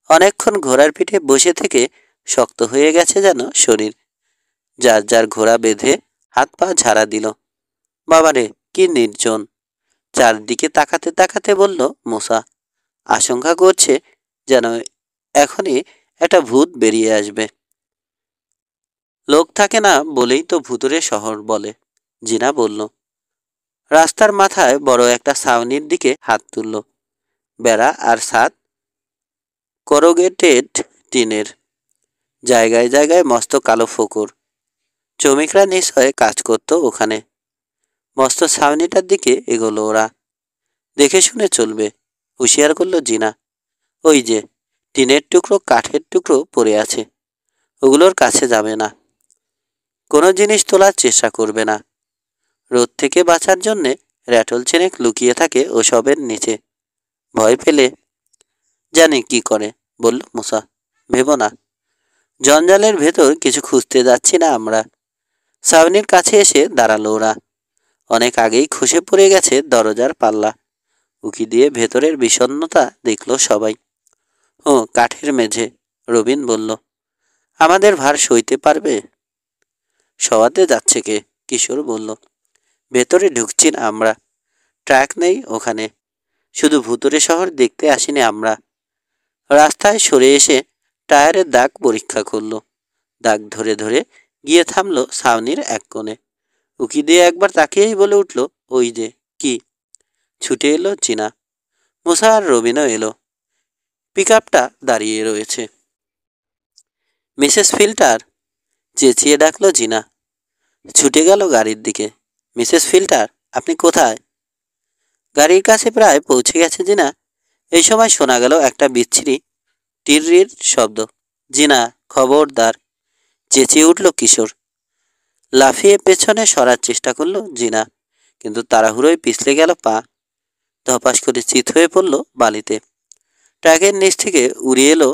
অনেকক্ষণ ঘোড়ার পিঠে বসে থেকে শক্ত হয়ে গেছে যেন শরীর। যার যার ঘোড়া বেঁধে হাত পা ঝাড়া দিল। বাবারে, কি নির্জন! চারদিকে তাকাতে তাকাতে বলল মূসা। আশঙ্কা করছে যেন এখনই একটা ভূত বেরিয়ে আসবে। লোক থাকে না বলেই তো ভূতুরে শহর বলে, জিনা বলল। রাস্তার মাথায় বড় একটা ছাউনির দিকে হাত তুলল। বেড়া আর ছাদ করোগেটেড টিনের, জায়গায় জায়গায় মস্ত কালো ফোকর। শ্রমিকরা নিশ্চয় কাজ করত ওখানে। মস্ত ছাউনিটার দিকে এগোলো ওরা। দেখে শুনে চলবে, হুঁশিয়ার করলো জিনা। ওই যে টিনের টুকরো কাঠের টুকরো পড়ে আছে, ওগুলোর কাছে যাবে না। কোনো জিনিস তোলার চেষ্টা করবে না। রোদ থেকে বাঁচার জন্যে র্যাটল চেনেক লুকিয়ে থাকে ওসবের নিচে। ভয় পেলে জানি কি করে, বলল মূসা। ভেবো না, জঞ্জালের ভেতর কিছু খুঁজতে যাচ্ছি না আমরা। ছাউনির কাছে এসে দাঁড়ালো ওরা। অনেক আগেই খসে পড়ে গেছে দরজার পাল্লা। উকি দিয়ে ভেতরের বিষণ্ণতা দেখল সবাই। ও, কাঠের মেঝে, রবিন বলল। আমাদের ভার সইতে পারবে? শোয়াতে যাচ্ছে কে? কিশোর বলল। ভেতরে ঢুকছি না আমরা। ট্রাক নেই ওখানে। শুধু ভুতুরে শহর দেখতে আসিনি আমরা। রাস্তায় সরে এসে টায়ারের দাগ পরীক্ষা করল। দাগ ধরে ধরে গিয়ে থামলো ছাউনির এক কোণে। উকি দিয়ে একবার তাকিয়েই বলে উঠল, ওই যে। কি? ছুটে এলো জিনা। মূসা আর রবিনও এলো। পিক আপটা দাঁড়িয়ে রয়েছে। মিসেস ফিল্টার, চেঁচিয়ে ডাকলো জিনা। ছুটে গেল গাড়ির দিকে। মিসেস ফিল্টার, আপনি কোথায়? গাড়ির কাছে প্রায় পৌঁছে গেছে জিনা। এই সময় শোনা গেল একটা বিচ্ছিরি টিররির শব্দ। জিনা, খবরদার! চেঁচিয়ে উঠল কিশোর। লাফিয়ে পেছনে সরার চেষ্টা করলো জিনা, কিন্তু তাড়াহুড়োয় পিছলে গেল পা। ধপাস করে চিত হয়ে পড়ল বালিতে। ট্রাকের নিচ থেকে উড়ে এলো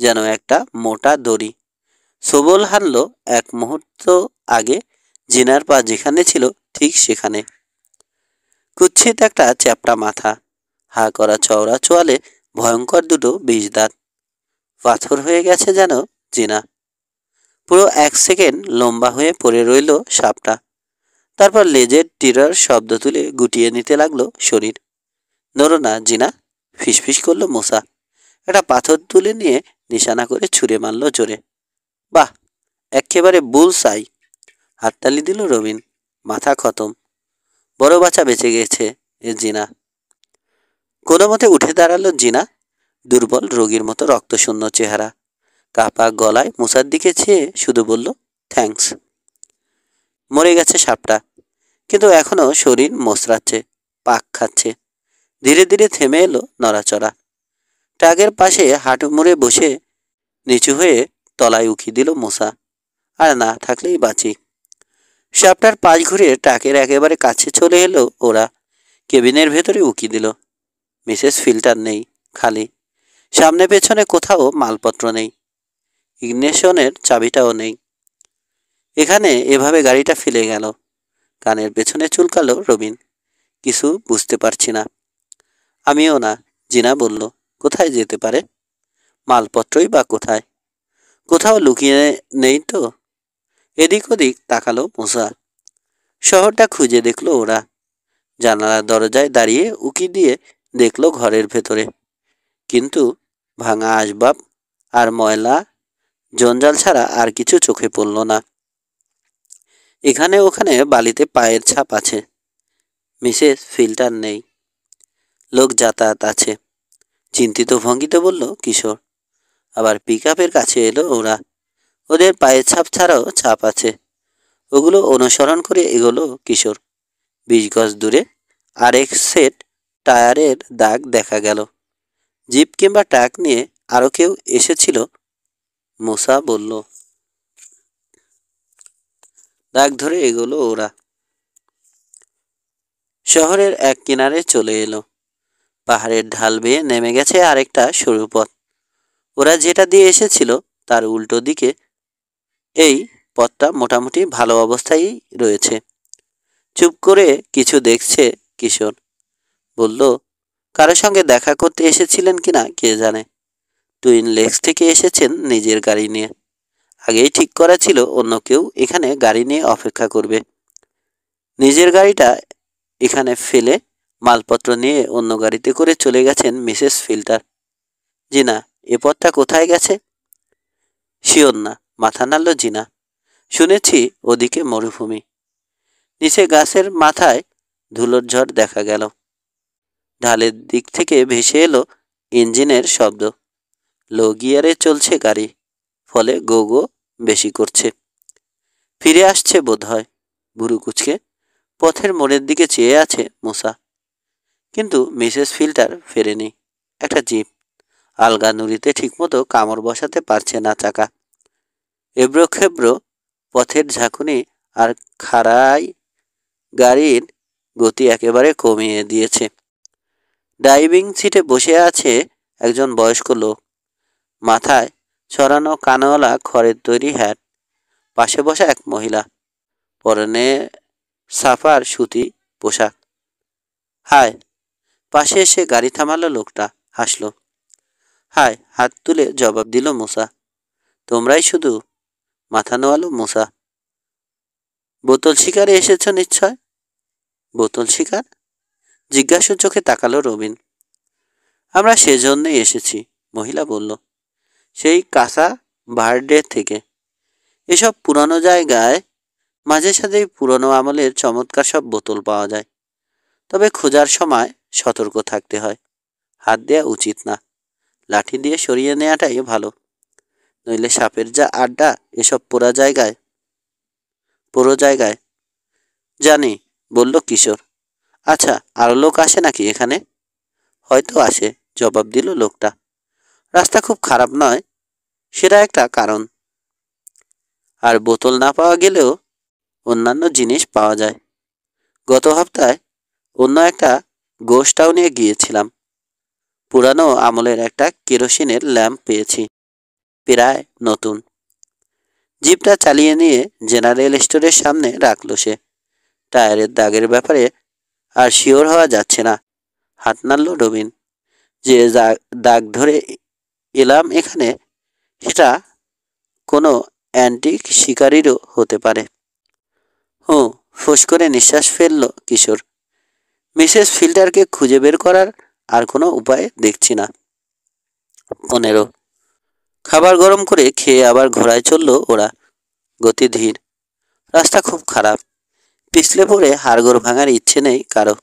যেন একটা মোটা দড়ি। সবল হানল এক মুহূর্ত আগে জিনার পা যেখানে ছিল ঠিক সেখানে। কুৎসিত একটা চ্যাপ্টা মাথা, হা করা চওড়া চোয়ালে ভয়ঙ্কর দুটো বিষদাঁত। পাথর হয়ে গেছে যেন জিনা। পুরো 1 সেকেন্ড লম্বা হয়ে পড়ে রইল সাপটা। তারপর লেজের টিরার শব্দ তুলে গুটিয়ে নিতে লাগলো শরীর। নড়ো না জিনা, ফিসফিস করলো মূসা। একটা পাথর তুলে নিয়ে নিশানা করে ছুঁড়ে মারল জোরে। বাহ, একেবারে বুলসাই! হাততালি দিল রবিন। মাথা খতম। বড় বাচ্চা বেঁচে গেছে এ জিনা। কোনো মতে উঠে দাঁড়ালো জিনা। দুর্বল রোগীর মতো রক্তশূন্য চেহারা, কাপা গলায় মূসার দিকে চেয়ে শুধু বলল, থ্যাঙ্কস। মরে গেছে সাপটা, কিন্তু এখনো শরীর মোচড়াচ্ছে, পাক খাচ্ছে। ধীরে ধীরে থেমে এলো নড়াচড়া। ট্রাকের পাশে হাঁটু মুড়ে বসে নিচু হয়ে তলায় উকি দিল মূসা। আর না থাকলেই বাঁচি। সাপটার পাশ ঘুরে ট্রাকের একেবারে কাছে চলে এলো ওরা। কেবিনের ভেতরে উকি দিল। মিসেস ফিল্টার নেই, খালি। সামনে পেছনে কোথাও মালপত্র নেই। ইগনিশনের চাবিটাও নেই। এখানে এভাবে গাড়িটা ফেলে গেল। কানের পেছনে চুলকালো রবিন। কিছু বুঝতে পারছি না। আমিও না, জিনা বলল। কোথায় যেতে পারে? মালপত্রই বা কোথায়? কোথাও লুকিয়ে নেই তো? এদিক ওদিক তাকালো মূসা। শহরটা খুঁজে দেখলো ওরা। জানালার দরজায় দাঁড়িয়ে উকি দিয়ে দেখলো ঘরের ভেতরে। কিন্তু ভাঙা আসবাব আর ময়লা জঞ্জাল ছাড়া আর কিছু চোখে পড়ল না। এখানে ওখানে বালিতে পায়ের ছাপ আছে। মিসেস ফিল্টার নেই। লোক যাতায়াত আছে, চিন্তিত ভঙ্গিতে বলল কিশোর। আবার পিক আপের কাছে এলো ওরা। ওদের পায়ের ছাপ ছাড়াও ছাপ আছে। ওগুলো অনুসরণ করে এগোলো কিশোর। 20 গজ দূরে আরেক সেট টায়ারের দাগ দেখা গেল। জিপ কিংবা ট্রাক নিয়ে আরো কেউ এসেছিল? মুসা বলল। দাগ ধরে এগোলো ওরা। শহরের এক কিনারে চলে এলো। পাহাড়ের ঢাল বেয়ে নেমে গেছে আরেকটা সরু পথ। ওরা যেটা দিয়ে এসেছিল তার উল্টো দিকে এই পথটা মোটামুটি ভালো অবস্থায় রয়েছে। চুপ করে কিছু দেখছে কিশোর। বলল, কারোর সঙ্গে দেখা করতে এসেছিলেন কিনা কে জানে। টুইন লেকস থেকে এসেছেন নিজের গাড়ি নিয়ে। আগেই ঠিক করা ছিল অন্য কেউ এখানে গাড়ি নিয়ে অপেক্ষা করবে। নিজের গাড়িটা এখানে ফেলে মালপত্র নিয়ে অন্য গাড়িতে করে চলে গেছেন মিসেস ফিল্টার। জিনা, এ পথটা কোথায় গেছে? শিওর না, মাথা নাড়ল জিনা। শুনেছি ওদিকে মরুভূমি। নিচে গাছের মাথায় ধুলোর ঝড় দেখা গেল। ঢালের দিক থেকে ভেসে এলো ইঞ্জিনের শব্দ। লো গিয়ারে চলছে গাড়ি, ফলে গো গো বেশি করছে। ফিরে আসছে বোধ হয়। ভুরু কুচকে পথের মোড়ের দিকে চেয়ে আছে মুসা। কিন্তু মিসেস ফিল্টার ফেরেনি। একটা জিপ আলগা নুড়িতে ঠিকমতো কামড় বসাতে পারছে না চাকা। এবড়ো খেবড়ো পথের ঝাঁকুনি আর খাড়াই গাড়ির গতি একেবারে কমিয়ে দিয়েছে। ড্রাইভিং সিটে বসে আছে একজন বয়স্ক লোক। মাথায় ছড়ানো কানওয়ালা খড়ের তৈরি হ্যাট। পাশে বসা এক মহিলা, পরনে সাফার সুতি পোশাক। হায়। পাশে এসে গাড়ি থামালো লোকটা, হাসলো। হায় হাত তুলে জবাব দিল মুসা। তোমরাই শুধু? মাথা নোয়ালো মুসা। বোতল শিকারে এসেছ নিশ্চয়। বোতল শিকার? জিজ্ঞাসু চোখে তাকালো রবিন। আমরা সেজন্যই এসেছি, মহিলা বলল। সেই কাঁচা বার্ডে থেকে। এসব পুরানো জায়গায় মাঝে সাঝেই পুরনো আমলের চমৎকার সব বোতল পাওয়া যায়। তবে খোঁজার সময় সতর্ক থাকতে হয়। হাত দেওয়া উচিত না। লাঠি দিয়ে সরিয়ে নেওয়াটাই ভালো। নইলে সাপের যা আড্ডা এসব পুরো জায়গায়। জানি, বলল কিশোর। আচ্ছা, আরো লোক আসে নাকি এখানে? হয়তো আসে, জবাব দিল লোকটা। রাস্তা খুব খারাপ নয়, সেটা একটা কারণ। আর বোতল না পাওয়া গেলেও অন্যান্য জিনিস পাওয়া যায়। গত সপ্তাহে অন্য একটা গোস্ট টাউনে গিয়েছিলাম। পুরানো আমলের একটা কেরোসিনের ল্যাম্প পেয়েছি, প্রায় নতুন। জিপটা চালিয়ে নিয়ে জেনারেল স্টোরের সামনে রাখলো সে। টায়ারের দাগের ব্যাপারে আর শিওর হওয়া যাচ্ছে না। হাত নাড়ল রবিন। যে দাগ ধরে এলাম এখানে, সেটা কোনো অ্যান্টিক শিকারীরও হতে পারে। হুঁ, ফোঁস করে নিঃশ্বাস ফেলল কিশোর। মিসেস ফিল্টারকে খুঁজে বের করার আর কোনো উপায় দেখছি না। 15। খাবার গরম করে খেয়ে আবার ঘোড়ায় চলল ওরা। গতি ধীর। রাস্তা খুব খারাপ। পিছলে পড়ে হাড়গোড় ভাঙার ইচ্ছে নেই কারো।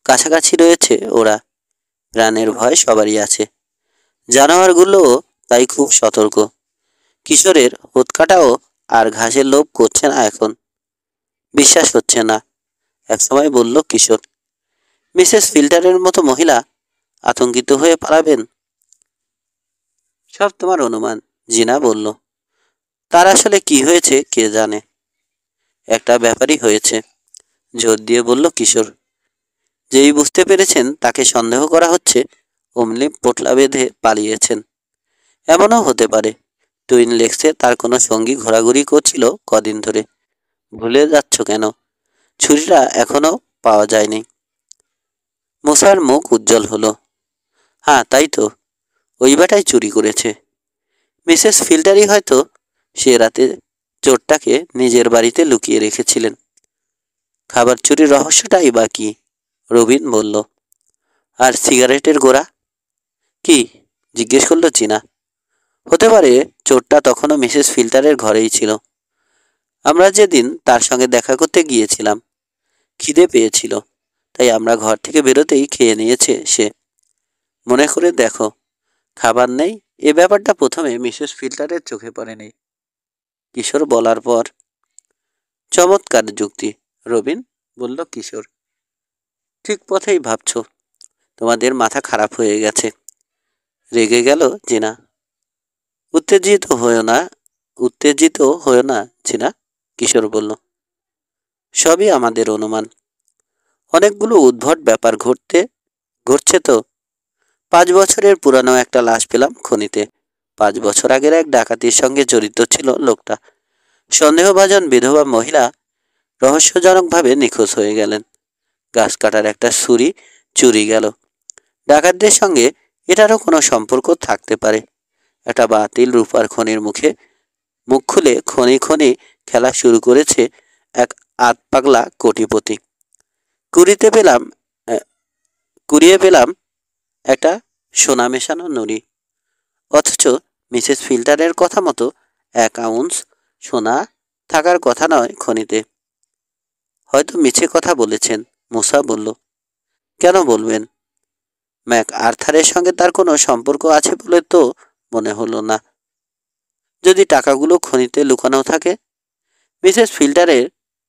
কাছাকাছি রয়েছে ওরা। প্রাণের ভয় সবারই আছে। জানোয়ারগুলোও তাই খুব সতর্ক। কিশোরের হোঁতকাটাও আর ঘাসের লোভ করছে না এখন। বিশ্বাস হচ্ছে না, একসময় বলল কিশোর। মিসেস ফিল্টারের মতো মহিলা আতঙ্কিত হয়ে পালাবেন? সব তোমার অনুমান, জিনা বলল। তার আসলে কি হয়েছে কে জানে। একটা ব্যাপারই হয়েছে, জোর দিয়ে বলল কিশোর। যেই বুঝতে পেরেছেন তাকে সন্দেহ করা হচ্ছে অমনি পোটলা বেঁধে পালিয়েছেন। এমনও হতে পারে টুইন লেক্সে তার কোনো সঙ্গী ঘোরাঘুরি করছিল কদিন ধরে। ভুলে যাচ্ছ কেন? ছুরিটা এখনো পাওয়া যায়নি। মুসার মুখ উজ্জ্বল হলো। হ্যাঁ, তাই তো। ওই বেটাই চুরি করেছে। মিসেস ফিল্টারই হয়তো সে রাতে চোরটাকে নিজের বাড়িতে লুকিয়ে রেখেছিলেন। খাবার চুরির রহস্যটাই বা কি? রবিন বলল। আর সিগারেটের গোড়া? কি? জিজ্ঞেস করল চীনা। হতে পারে চোরটা তখনও মিসেস ফিল্টারের ঘরেই ছিল। আমরা যেদিন তার সঙ্গে দেখা করতে গিয়েছিলাম, খিদে পেয়েছিল, তাই আমরা ঘর থেকে বেরোতেই খেয়ে নিয়েছে সে। মনে করে দেখো, খাবার নেই এ ব্যাপারটা প্রথমে মিসেস ফিল্টারের চোখে পড়েনি। কিশোর বলার পর। চমৎকার যুক্তি, রবিন, বলল কিশোর। ঠিক পথেই ভাবছ। তোমাদের মাথা খারাপ হয়ে গেছে। রেগে গেল জিনা। উত্তেজিত হয়েও না জিনা, কিশোর বলল। সবই আমাদের অনুমান। অনেকগুলো উদ্ভট ব্যাপার ঘটছে তো। 5 বছরের পুরানো একটা লাশ পেলাম খনিতে। 5 বছর আগের এক ডাকাতির সঙ্গে জড়িত ছিল লোকটা। সন্দেহভাজন বিধবা মহিলা রহস্যজনকভাবে নিখোঁজ হয়ে গেলেন। গাছ কাটার একটা ছুরি চুরি গেল। ডাকাতদের সঙ্গে এটারও কোনো সম্পর্ক থাকতে পারে। একটা বাতিল রূপার খনির মুখ খুলে খনি খনি খেলা শুরু করেছে এক আতপাগলা কোটিপতি। কুড়িয়ে পেলাম একটা সোনা মেশানো নুড়ি। অথচ মিসেস ফিল্টারের কথা মতো 1 আউন্স সোনা থাকার কথা নয় খনিতে। হয়তো মিছে কথা বলেছেন, মুসা বলল। কেন বলবেন? ম্যাক আর্থারের সঙ্গে তার কোনো সম্পর্ক আছে বলে তো মনে হলো না। যদি টাকাগুলো খনিতে লুকানো থাকে, মিসেস ফিল্টারের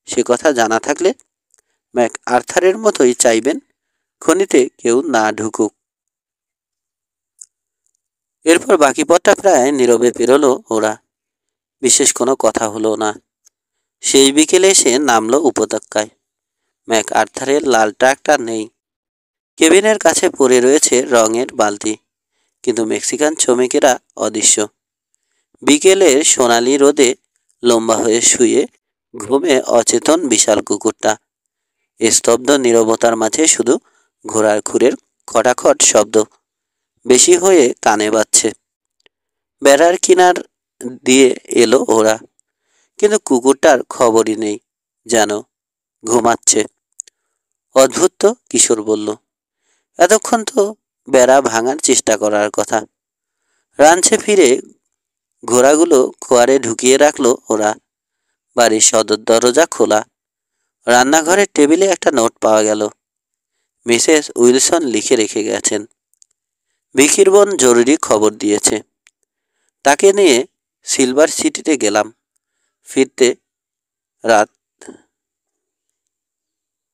সে কথা জানা থাকলে ম্যাক আর্থারের মতোই চাইবেন খনিতে কেউ না ঢুকুক। এরপর বাকি পথটা প্রায় নীরবে পেরোলো ওরা। বিশেষ কোনো কথা হলো না। সেই বিকেলে এসে নামলো উপত্যকায়। ম্যাক আর্থারের লাল ট্রাকটা নেই। কেবিনের কাছে পড়ে রয়েছে রঙের বালতি, কিন্তু মেক্সিকান শ্রমিকেরা অদৃশ্য। বিকেলের সোনালি রোদে লম্বা হয়ে শুয়ে ঘুমে অচেতন বিশাল কুকুরটা। স্তব্ধ নীরবতার মাঝে শুধু ঘোড়ার খুরের খটাখট শব্দ বেশি হয়ে কানে বাজছে। বেড়ার কিনার দিয়ে এলো ওরা, কিন্তু কুকুরটার খবরই নেই, যেন ঘুমাচ্ছে। অদ্ভুত তো, কিশোর বলল। এতক্ষণ তো বেড়া ভাঙার চেষ্টা করার কথা। রাঞ্চে ফিরে ঘোড়াগুলো খোয়ারে ঢুকিয়ে রাখলো ওরা। বাড়ির সদর দরজা খোলা। রান্নাঘরের টেবিলে একটা নোট পাওয়া গেল। মিসেস উইলসন লিখে রেখে গেছেন। ভিকির বোন জরুরি খবর দিয়েছে। তাকে নিয়ে সিলভার সিটিতে গেলাম। ফিরতে রাত।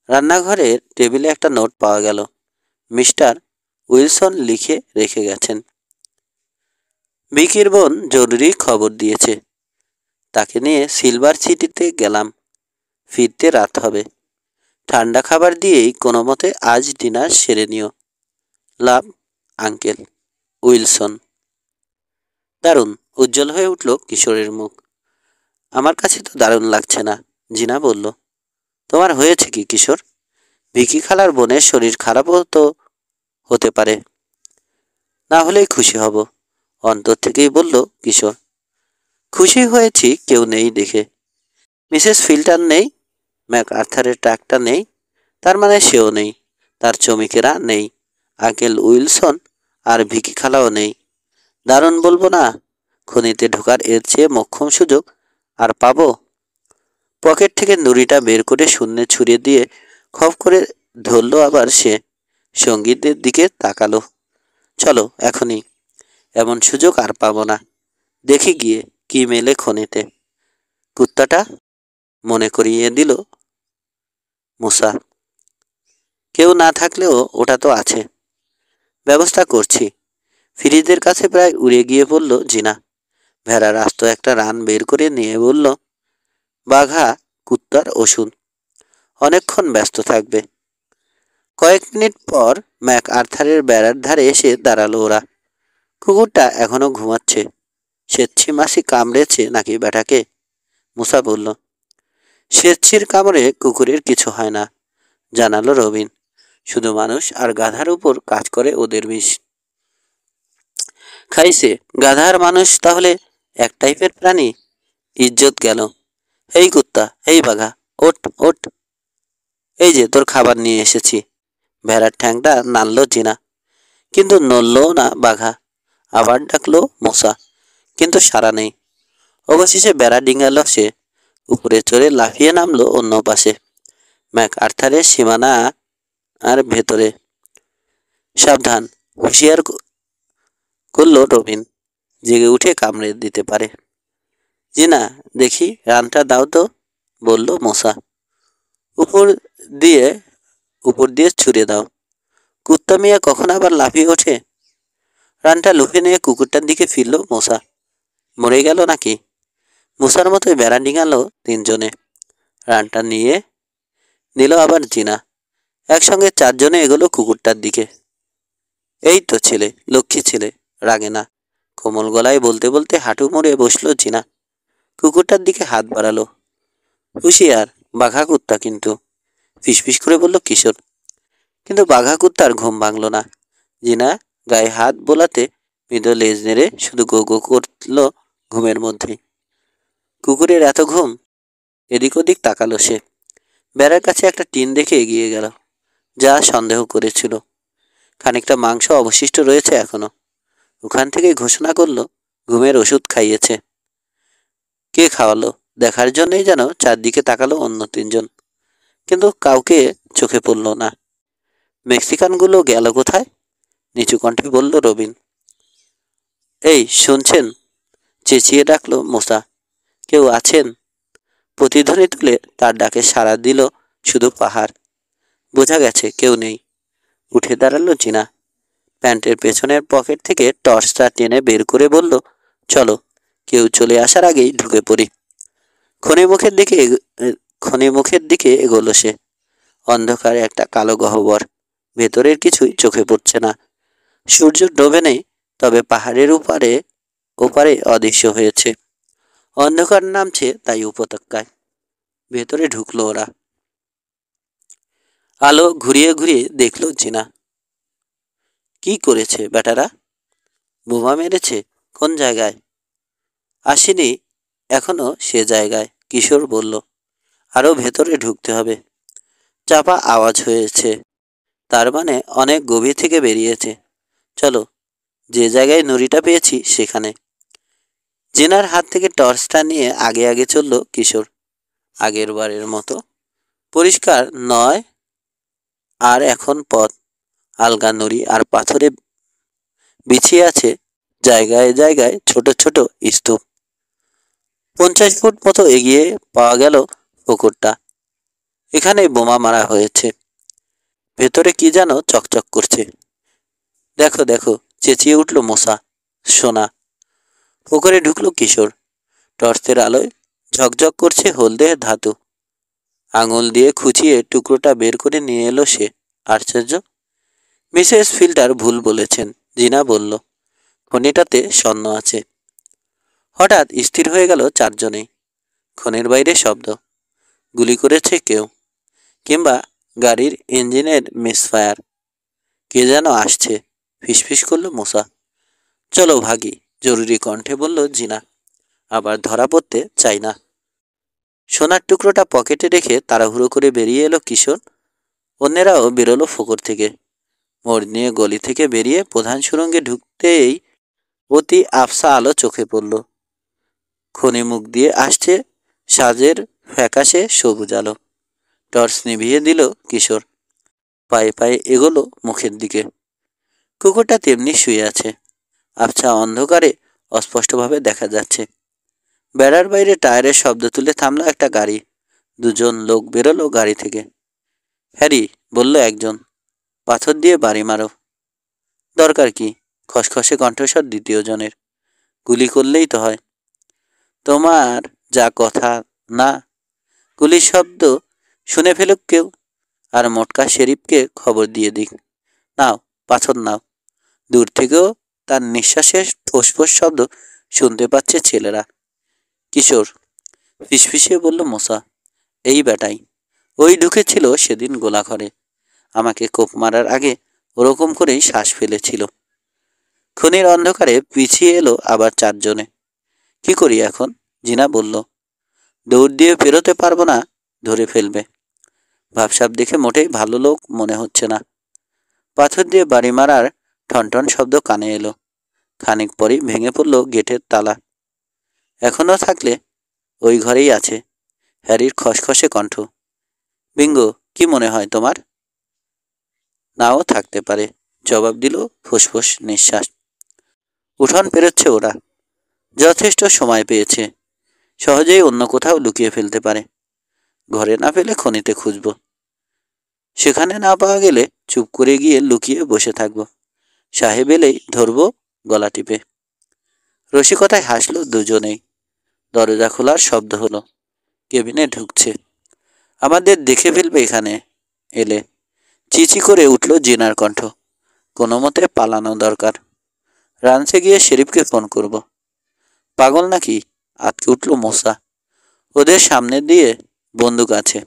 রান্নাঘরের টেবিলে একটা নোট পাওয়া গেল। মিস্টার উইলসন লিখে রেখে গেছেন। ভিকির বোন জরুরি খবর দিয়েছে। তাকে নিয়ে সিলভার সিটিতে গেলাম। ফিরতে রাত হবে। ঠান্ডা খাবার দিয়েই কোনো মতে আজ ডিনার সেরে নিও। লাভ, আঙ্কেল উইলসন। দারুণ, উজ্জ্বল হয়ে উঠল কিশোরের মুখ। আমার কাছে তো দারুণ লাগছে না, জিনা বলল। তোমার হয়েছে কি কিশোর? ভিকি খালার বোনের শরীর খারাপও তো হতে পারে। না হলেই খুশি হব, অন্তর থেকেই বলল কিশোর। খুশি হয়েছি কেউ নেই দেখে। মিসেস ফিল্টার নেই, ম্যাক আর্থারের ট্রাকটা নেই, তার মানে সেও নেই, তার শ্রমিকেরা নেই, আঙ্কেল উইলসন আর ভিকি খালাও নেই। দারুণ বলবো না? খনিতে ঢোকার এর চেয়ে মোক্ষম সুযোগ আর পাবো? পকেট থেকে নুড়িটা বের করে শূন্যে ছুঁড়ে দিয়ে খপ করে ধরল আবার সে। সঙ্গীতের দিকে তাকালো। চলো এখনই, এমন সুযোগ আর পাবো না। দেখি গিয়ে কি মেলে খনিতে। কুত্তাটা, মনে করিয়ে দিল মুসা। কেউ না থাকলেও ওটা তো আছে, ব্যবস্থা করছি। ফিরিদের কাছে প্রায় উড়ে গিয়ে বলল জিনা। ভেড়ার আস্ত একটা রান বের করে নিয়ে বলল, বাঘা কুত্তার ওষুধ। অনেকক্ষণ ব্যস্ত থাকবে। কয়েক মিনিট পর ম্যাক আর্থারের বেড়ার ধারে এসে দাঁড়ালো ওরা। কুকুরটা এখনো ঘুমাচ্ছে। স্বেচ্ছি মাসি কামড়েছে নাকি ব্যাটাকে? মুসা বলল। স্বেচ্ছির কামড়ে কুকুরের কিছু হয় না, জানালো রবিন। শুধু মানুষ আর গাধার উপর কাজ করে ওদের বিষ। খাইছে গাধা আর মানুষ তাহলে এক টাইপের প্রাণী। ইজ্জত গেল। এই কুত্তা, এই বাঘা, ওঠ ওঠ। এই যে তোর খাবার নিয়ে এসেছি। ভেড়ার ঠ্যাংটা নাড়ল জিনা, কিন্তু নড়লও না বাঘা। আবার ডাকলো মশা, কিন্তু সাড়া নেই। অবশেষে বেড়া ডিঙাল সে। উপরে চড়ে লাফিয়ে নামলো অন্য পাশে, ম্যাক আর্থারের সীমানা আর ভেতরে। সাবধান, হুঁশিয়ার করলো রবিন। জেগে উঠে কামড়ে দিতে পারে। জিনা, দেখি রানটা দাও তো, বলল মশা। উপর দিয়ে ছুঁড়ে দাও। কুত্তা মিয়া কখন আবার লাফিয়ে ওঠে। রানটা লুফে নিয়ে কুকুরটার দিকে ফিরল মশা। মরে গেল নাকি? মশার মতোই বেড়া ডিঙালো তিনজনে। রানটা নিয়ে নিল আবার জিনা। একসঙ্গে চারজনে এগোলো কুকুরটার দিকে। এই তো ছেলে, লক্ষ্মী ছেলে, রাগে না, কোমল গলায় বলতে বলতে হাঁটু মুড়ে বসলো জিনা। কুকুরটার দিকে হাত বাড়ালো। হুঁশিয়ার, বাঘা কুত্তা কিন্তু, ফিসফিস করে বলল কিশোর। কিন্তু বাঘা কুত্তার ঘুম ভাঙল না। জিনা গায়ে হাত বোলাতে মৃদু লেজ নেড়ে শুধু গো গো করল ঘুমের মধ্যে। কুকুরের এত ঘুম? এদিক ওদিক তাকালো সে। বেড়ার কাছে একটা টিন দেখে এগিয়ে গেল। যা সন্দেহ করেছিল। খানিকটা মাংস অবশিষ্ট রয়েছে এখনো। ওখান থেকেই ঘোষণা করলো ঘুমের ওষুধ খাইয়েছে। কে খাওয়ালো দেখার জন্যই যেন চারদিকে তাকালো অন্য তিনজন, কিন্তু কাউকে চোখে পড়ল না। মেক্সিকানগুলো গেল কোথায়? নিচু কণ্ঠে বলল রবিন। এই শুনছেন? চেঁচিয়ে ডাকলো মোসা। কেউ আছেন? প্রতিধ্বনি তুলে তার ডাকে সাড়া দিল শুধু পাহাড়। বোঝা গেছে কেউ নেই। উঠে দাঁড়ালো জিনা। প্যান্টের পেছনের পকেট থেকে টর্চটা টেনে বের করে বলল, চলো, কেউ চলে আসার আগেই ঢুকে পড়ি। খনি মুখের দিকে এগোলো সে। অন্ধকারে একটা কালো গহ্বর। ভেতরের কিছুই চোখে পড়ছে না। সূর্য ডোবে নেই, তবে পাহাড়ের ওপারে অদৃশ্য হয়েছে। অন্ধকার নামছে তাই উপত্যকায়। ভেতরে ঢুকলো ওরা। আলো ঘুরিয়ে ঘুরিয়ে দেখলো জিনা। কি করেছে বেটারা? বোমা মেরেছে? কোন জায়গায়? আসেনি এখনো সে জায়গায়, কিশোর বলল। আরো ভেতরে ঢুকতে হবে। চাপা আওয়াজ হয়েছে, তার মানে অনেক গভীর থেকে বেরিয়েছে। চলো, যে জায়গায় নুড়িটা পেয়েছি সেখানে। জিনার হাত থেকে টর্চটা নিয়ে আগে আগে চলল কিশোর। আগের বারের মতো পরিষ্কার নয়। আর এখন পথ আলগা নুড়ি আর পাথরে বিছিয়ে আছে জায়গায় জায়গায় ছোট ছোট স্তূপ। 50 ফুট মতো এগিয়ে পাওয়া গেল পুকুরটা। এখানে বোমা মারা হয়েছে। ভেতরে কি যেন চকচক করছে। দেখো দেখো, চেঁচিয়ে উঠল মশা। সোনা। পুকুরে ঢুকলো কিশোর। টর্চের আলোয় ঝকঝক করছে হলদে ধাতু। আঙুল দিয়ে খুঁচিয়ে টুকরোটা বের করে নিয়ে এলো সে। আশ্চর্য, মিসেস ফিল্টার ভুল বলেছেন, জিনা বলল। খনিটাতে স্বর্ণ আছে। হঠাৎ স্থির হয়ে গেল চারজনেই। খনির বাইরে শব্দ। গুলি করেছে কেউ, কিংবা গাড়ির ইঞ্জিনের মিসফায়ার। কে যেন আসছে। ফিসফিস করল মশা। চলো ভাগি, জরুরি কণ্ঠে বলল জিনা। আবার ধরা পড়তে চাই না। সোনার টুকরোটা পকেটে রেখে তাড়াহুড়ো করে বেরিয়ে এলো কিশোর। অন্যেরাও বেরোলো পুকুর থেকে। মোড় নিয়ে গলি থেকে বেরিয়ে প্রধান সুড়ঙ্গে ঢুকতেই অতি আফসা আলো চোখে পড়ল। খনি মুখ দিয়ে আসছে সাজের ফ্যাকাশে সবুজ আলো। টর্চ নিভিয়ে দিল কিশোর। পায়ে পায়ে এগোলো মুখের দিকে। কুকুরটা তেমনি শুয়ে আছে। আবছা অন্ধকারে অস্পষ্টভাবে দেখা যাচ্ছে। বেড়ার বাইরে টায়ারের শব্দ তুলে থামলো একটা গাড়ি। দুজন লোক বেরোলো গাড়ি থেকে। হ্যারি, বলল একজন, পাথর দিয়ে বাড়ি মারো। দরকার কি? খসখসে কণ্ঠস্বর দ্বিতীয় জনের। গুলি করলেই তো হয়। তোমার যা কথা না। গুলির শব্দ শুনে ফেলুক কেউ, আর মোটকা শেরিফকে খবর দিয়ে দিক। নাও, পাথর নাও। দূর থেকেও তার নিঃশ্বাসের ফোঁস শব্দ শুনতে পাচ্ছে ছেলেরা। কিশোর, ফিসফিসিয়ে বলল মশা। এই বেটাই, ওই ঢুকেছিল সেদিন গোলাঘরে। আমাকে কোপ মারার আগে ওরকম করেই শ্বাস ফেলেছিল। খনির অন্ধকারে পিছিয়ে এলো আবার চারজনে। কি করি এখন? জিনা বলল। দৌড় দিয়ে পেরোতে পারবো না, ধরে ফেলবে। ভাবসাব দেখে মোটেই ভালো লোক মনে হচ্ছে না। পাথর দিয়ে বাড়ি মারার ঠনঠন শব্দ কানে এলো। খানিক পরেই ভেঙে পড়ল গেটের তালা। এখনো থাকলে ওই ঘরেই আছে। হ্যারির খসখসে কণ্ঠ। বিঙ্গো, কি মনে হয় তোমার? নাও থাকতে পারে, জবাব দিল ফুসফুস নিঃশ্বাস। উঠোন পেরোচ্ছে ওরা। যথেষ্ট সময় পেয়েছে। সহজেই অন্য কোথাও লুকিয়ে ফেলতে পারে। ঘরে না পেলে খনিতে খুঁজব। সেখানে না পাওয়া গেলে চুপ করে গিয়ে লুকিয়ে বসে থাকব। সাহেব এলেই ধরব, গলা টিপে। রসিকতায় হাসল দুজনেই। দরজা খোলার শব্দ হলো। কেবিনে ঢুকছে। আমাদের দেখে ফেলবে এখানে এলে। চিচি করে উঠল জিনার কণ্ঠ। কোনো মতে পালানো দরকার। রাঞ্চে গিয়ে শেরিফকে ফোন করব। পাগল নাকি? আটকে উঠল মোসা। ওদের সামনে দিয়ে বন্দুক আছে।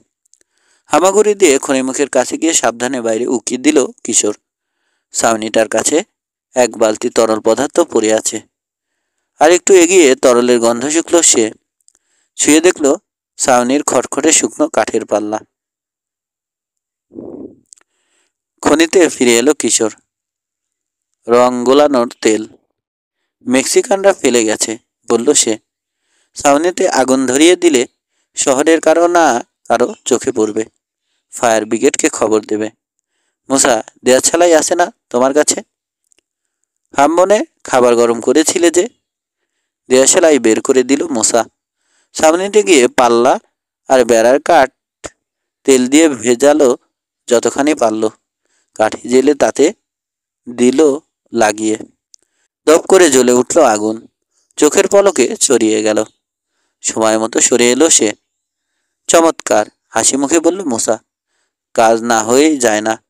হামাগুড়ি দিয়ে খনিমুখের কাছে গিয়ে সাবধানে বাইরে উকি দিল কিশোর। ছাউনিটার কাছে এক বালতি তরল পদার্থ পড়ে আছে। আর একটু এগিয়ে তরলের গন্ধ শুকল সে। ছুঁয়ে দেখল ছাউনির খটখটে শুকনো কাঠের পাল্লা। খনিতে ফিরে এলো কিশোর। রং গোলানোর তেল। মেক্সিকানরা ফেলে গেছে, বলল সে। ছাউনিতে আগুন ধরিয়ে দিলে শহরের কারো না কারো চোখে পড়বে। ফায়ার ব্রিগেডকে খবর দেবে। মোসা, দেয়াছালাই আছে না তোমার কাছে? হামবনে খাবার গরম করেছিলে যে। দেয়াশালাই বের করে দিল মোসা। সামনেতে গিয়ে পাল্লা আর বেড়ার কাঠ তেল দিয়ে ভেজালো যতখানি পারল। কাঠি জেলে তাতে দিল লাগিয়ে। দপ করে জ্বলে উঠল আগুন। চোখের পলকে ছড়িয়ে গেল। সময় মতো সরে এলো সে। চমৎকার, হাসি মুখে বলল মোসা। কাজ না হয়েই যায় না।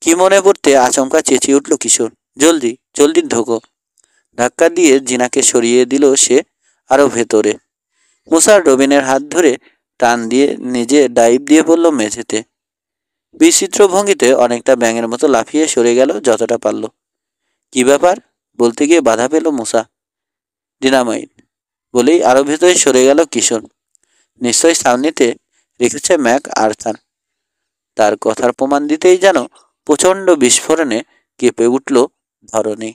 কি মনে পড়তে আচমকা চেঁচিয়ে উঠল কিশোর। জলদি জলদি ঢোকো। ধাক্কা দিয়ে জিনাকে সরিয়ে দিল সে আরো ভেতরে। মুসার রবিনের হাত ধরে টান দিয়ে নিজে ডাইভ দিয়ে পড়ল মেঝেতে। বিচিত্র ভঙ্গিতে অনেকটা ব্যাঙের মতো লাফিয়ে সরে গেল যতটা পারল। কি ব্যাপার বলতে গিয়ে বাধা পেল মুসা। ডিনামাইট বলেই আরো ভেতরে সরে গেল কিশোর। নিশ্চয়ই সামনেতে রেখেছে ম্যাক আর্থার। তার কথার প্রমাণ দিতেই যেন প্রচণ্ড বিস্ফোরণে কেঁপে উঠল ধরণী।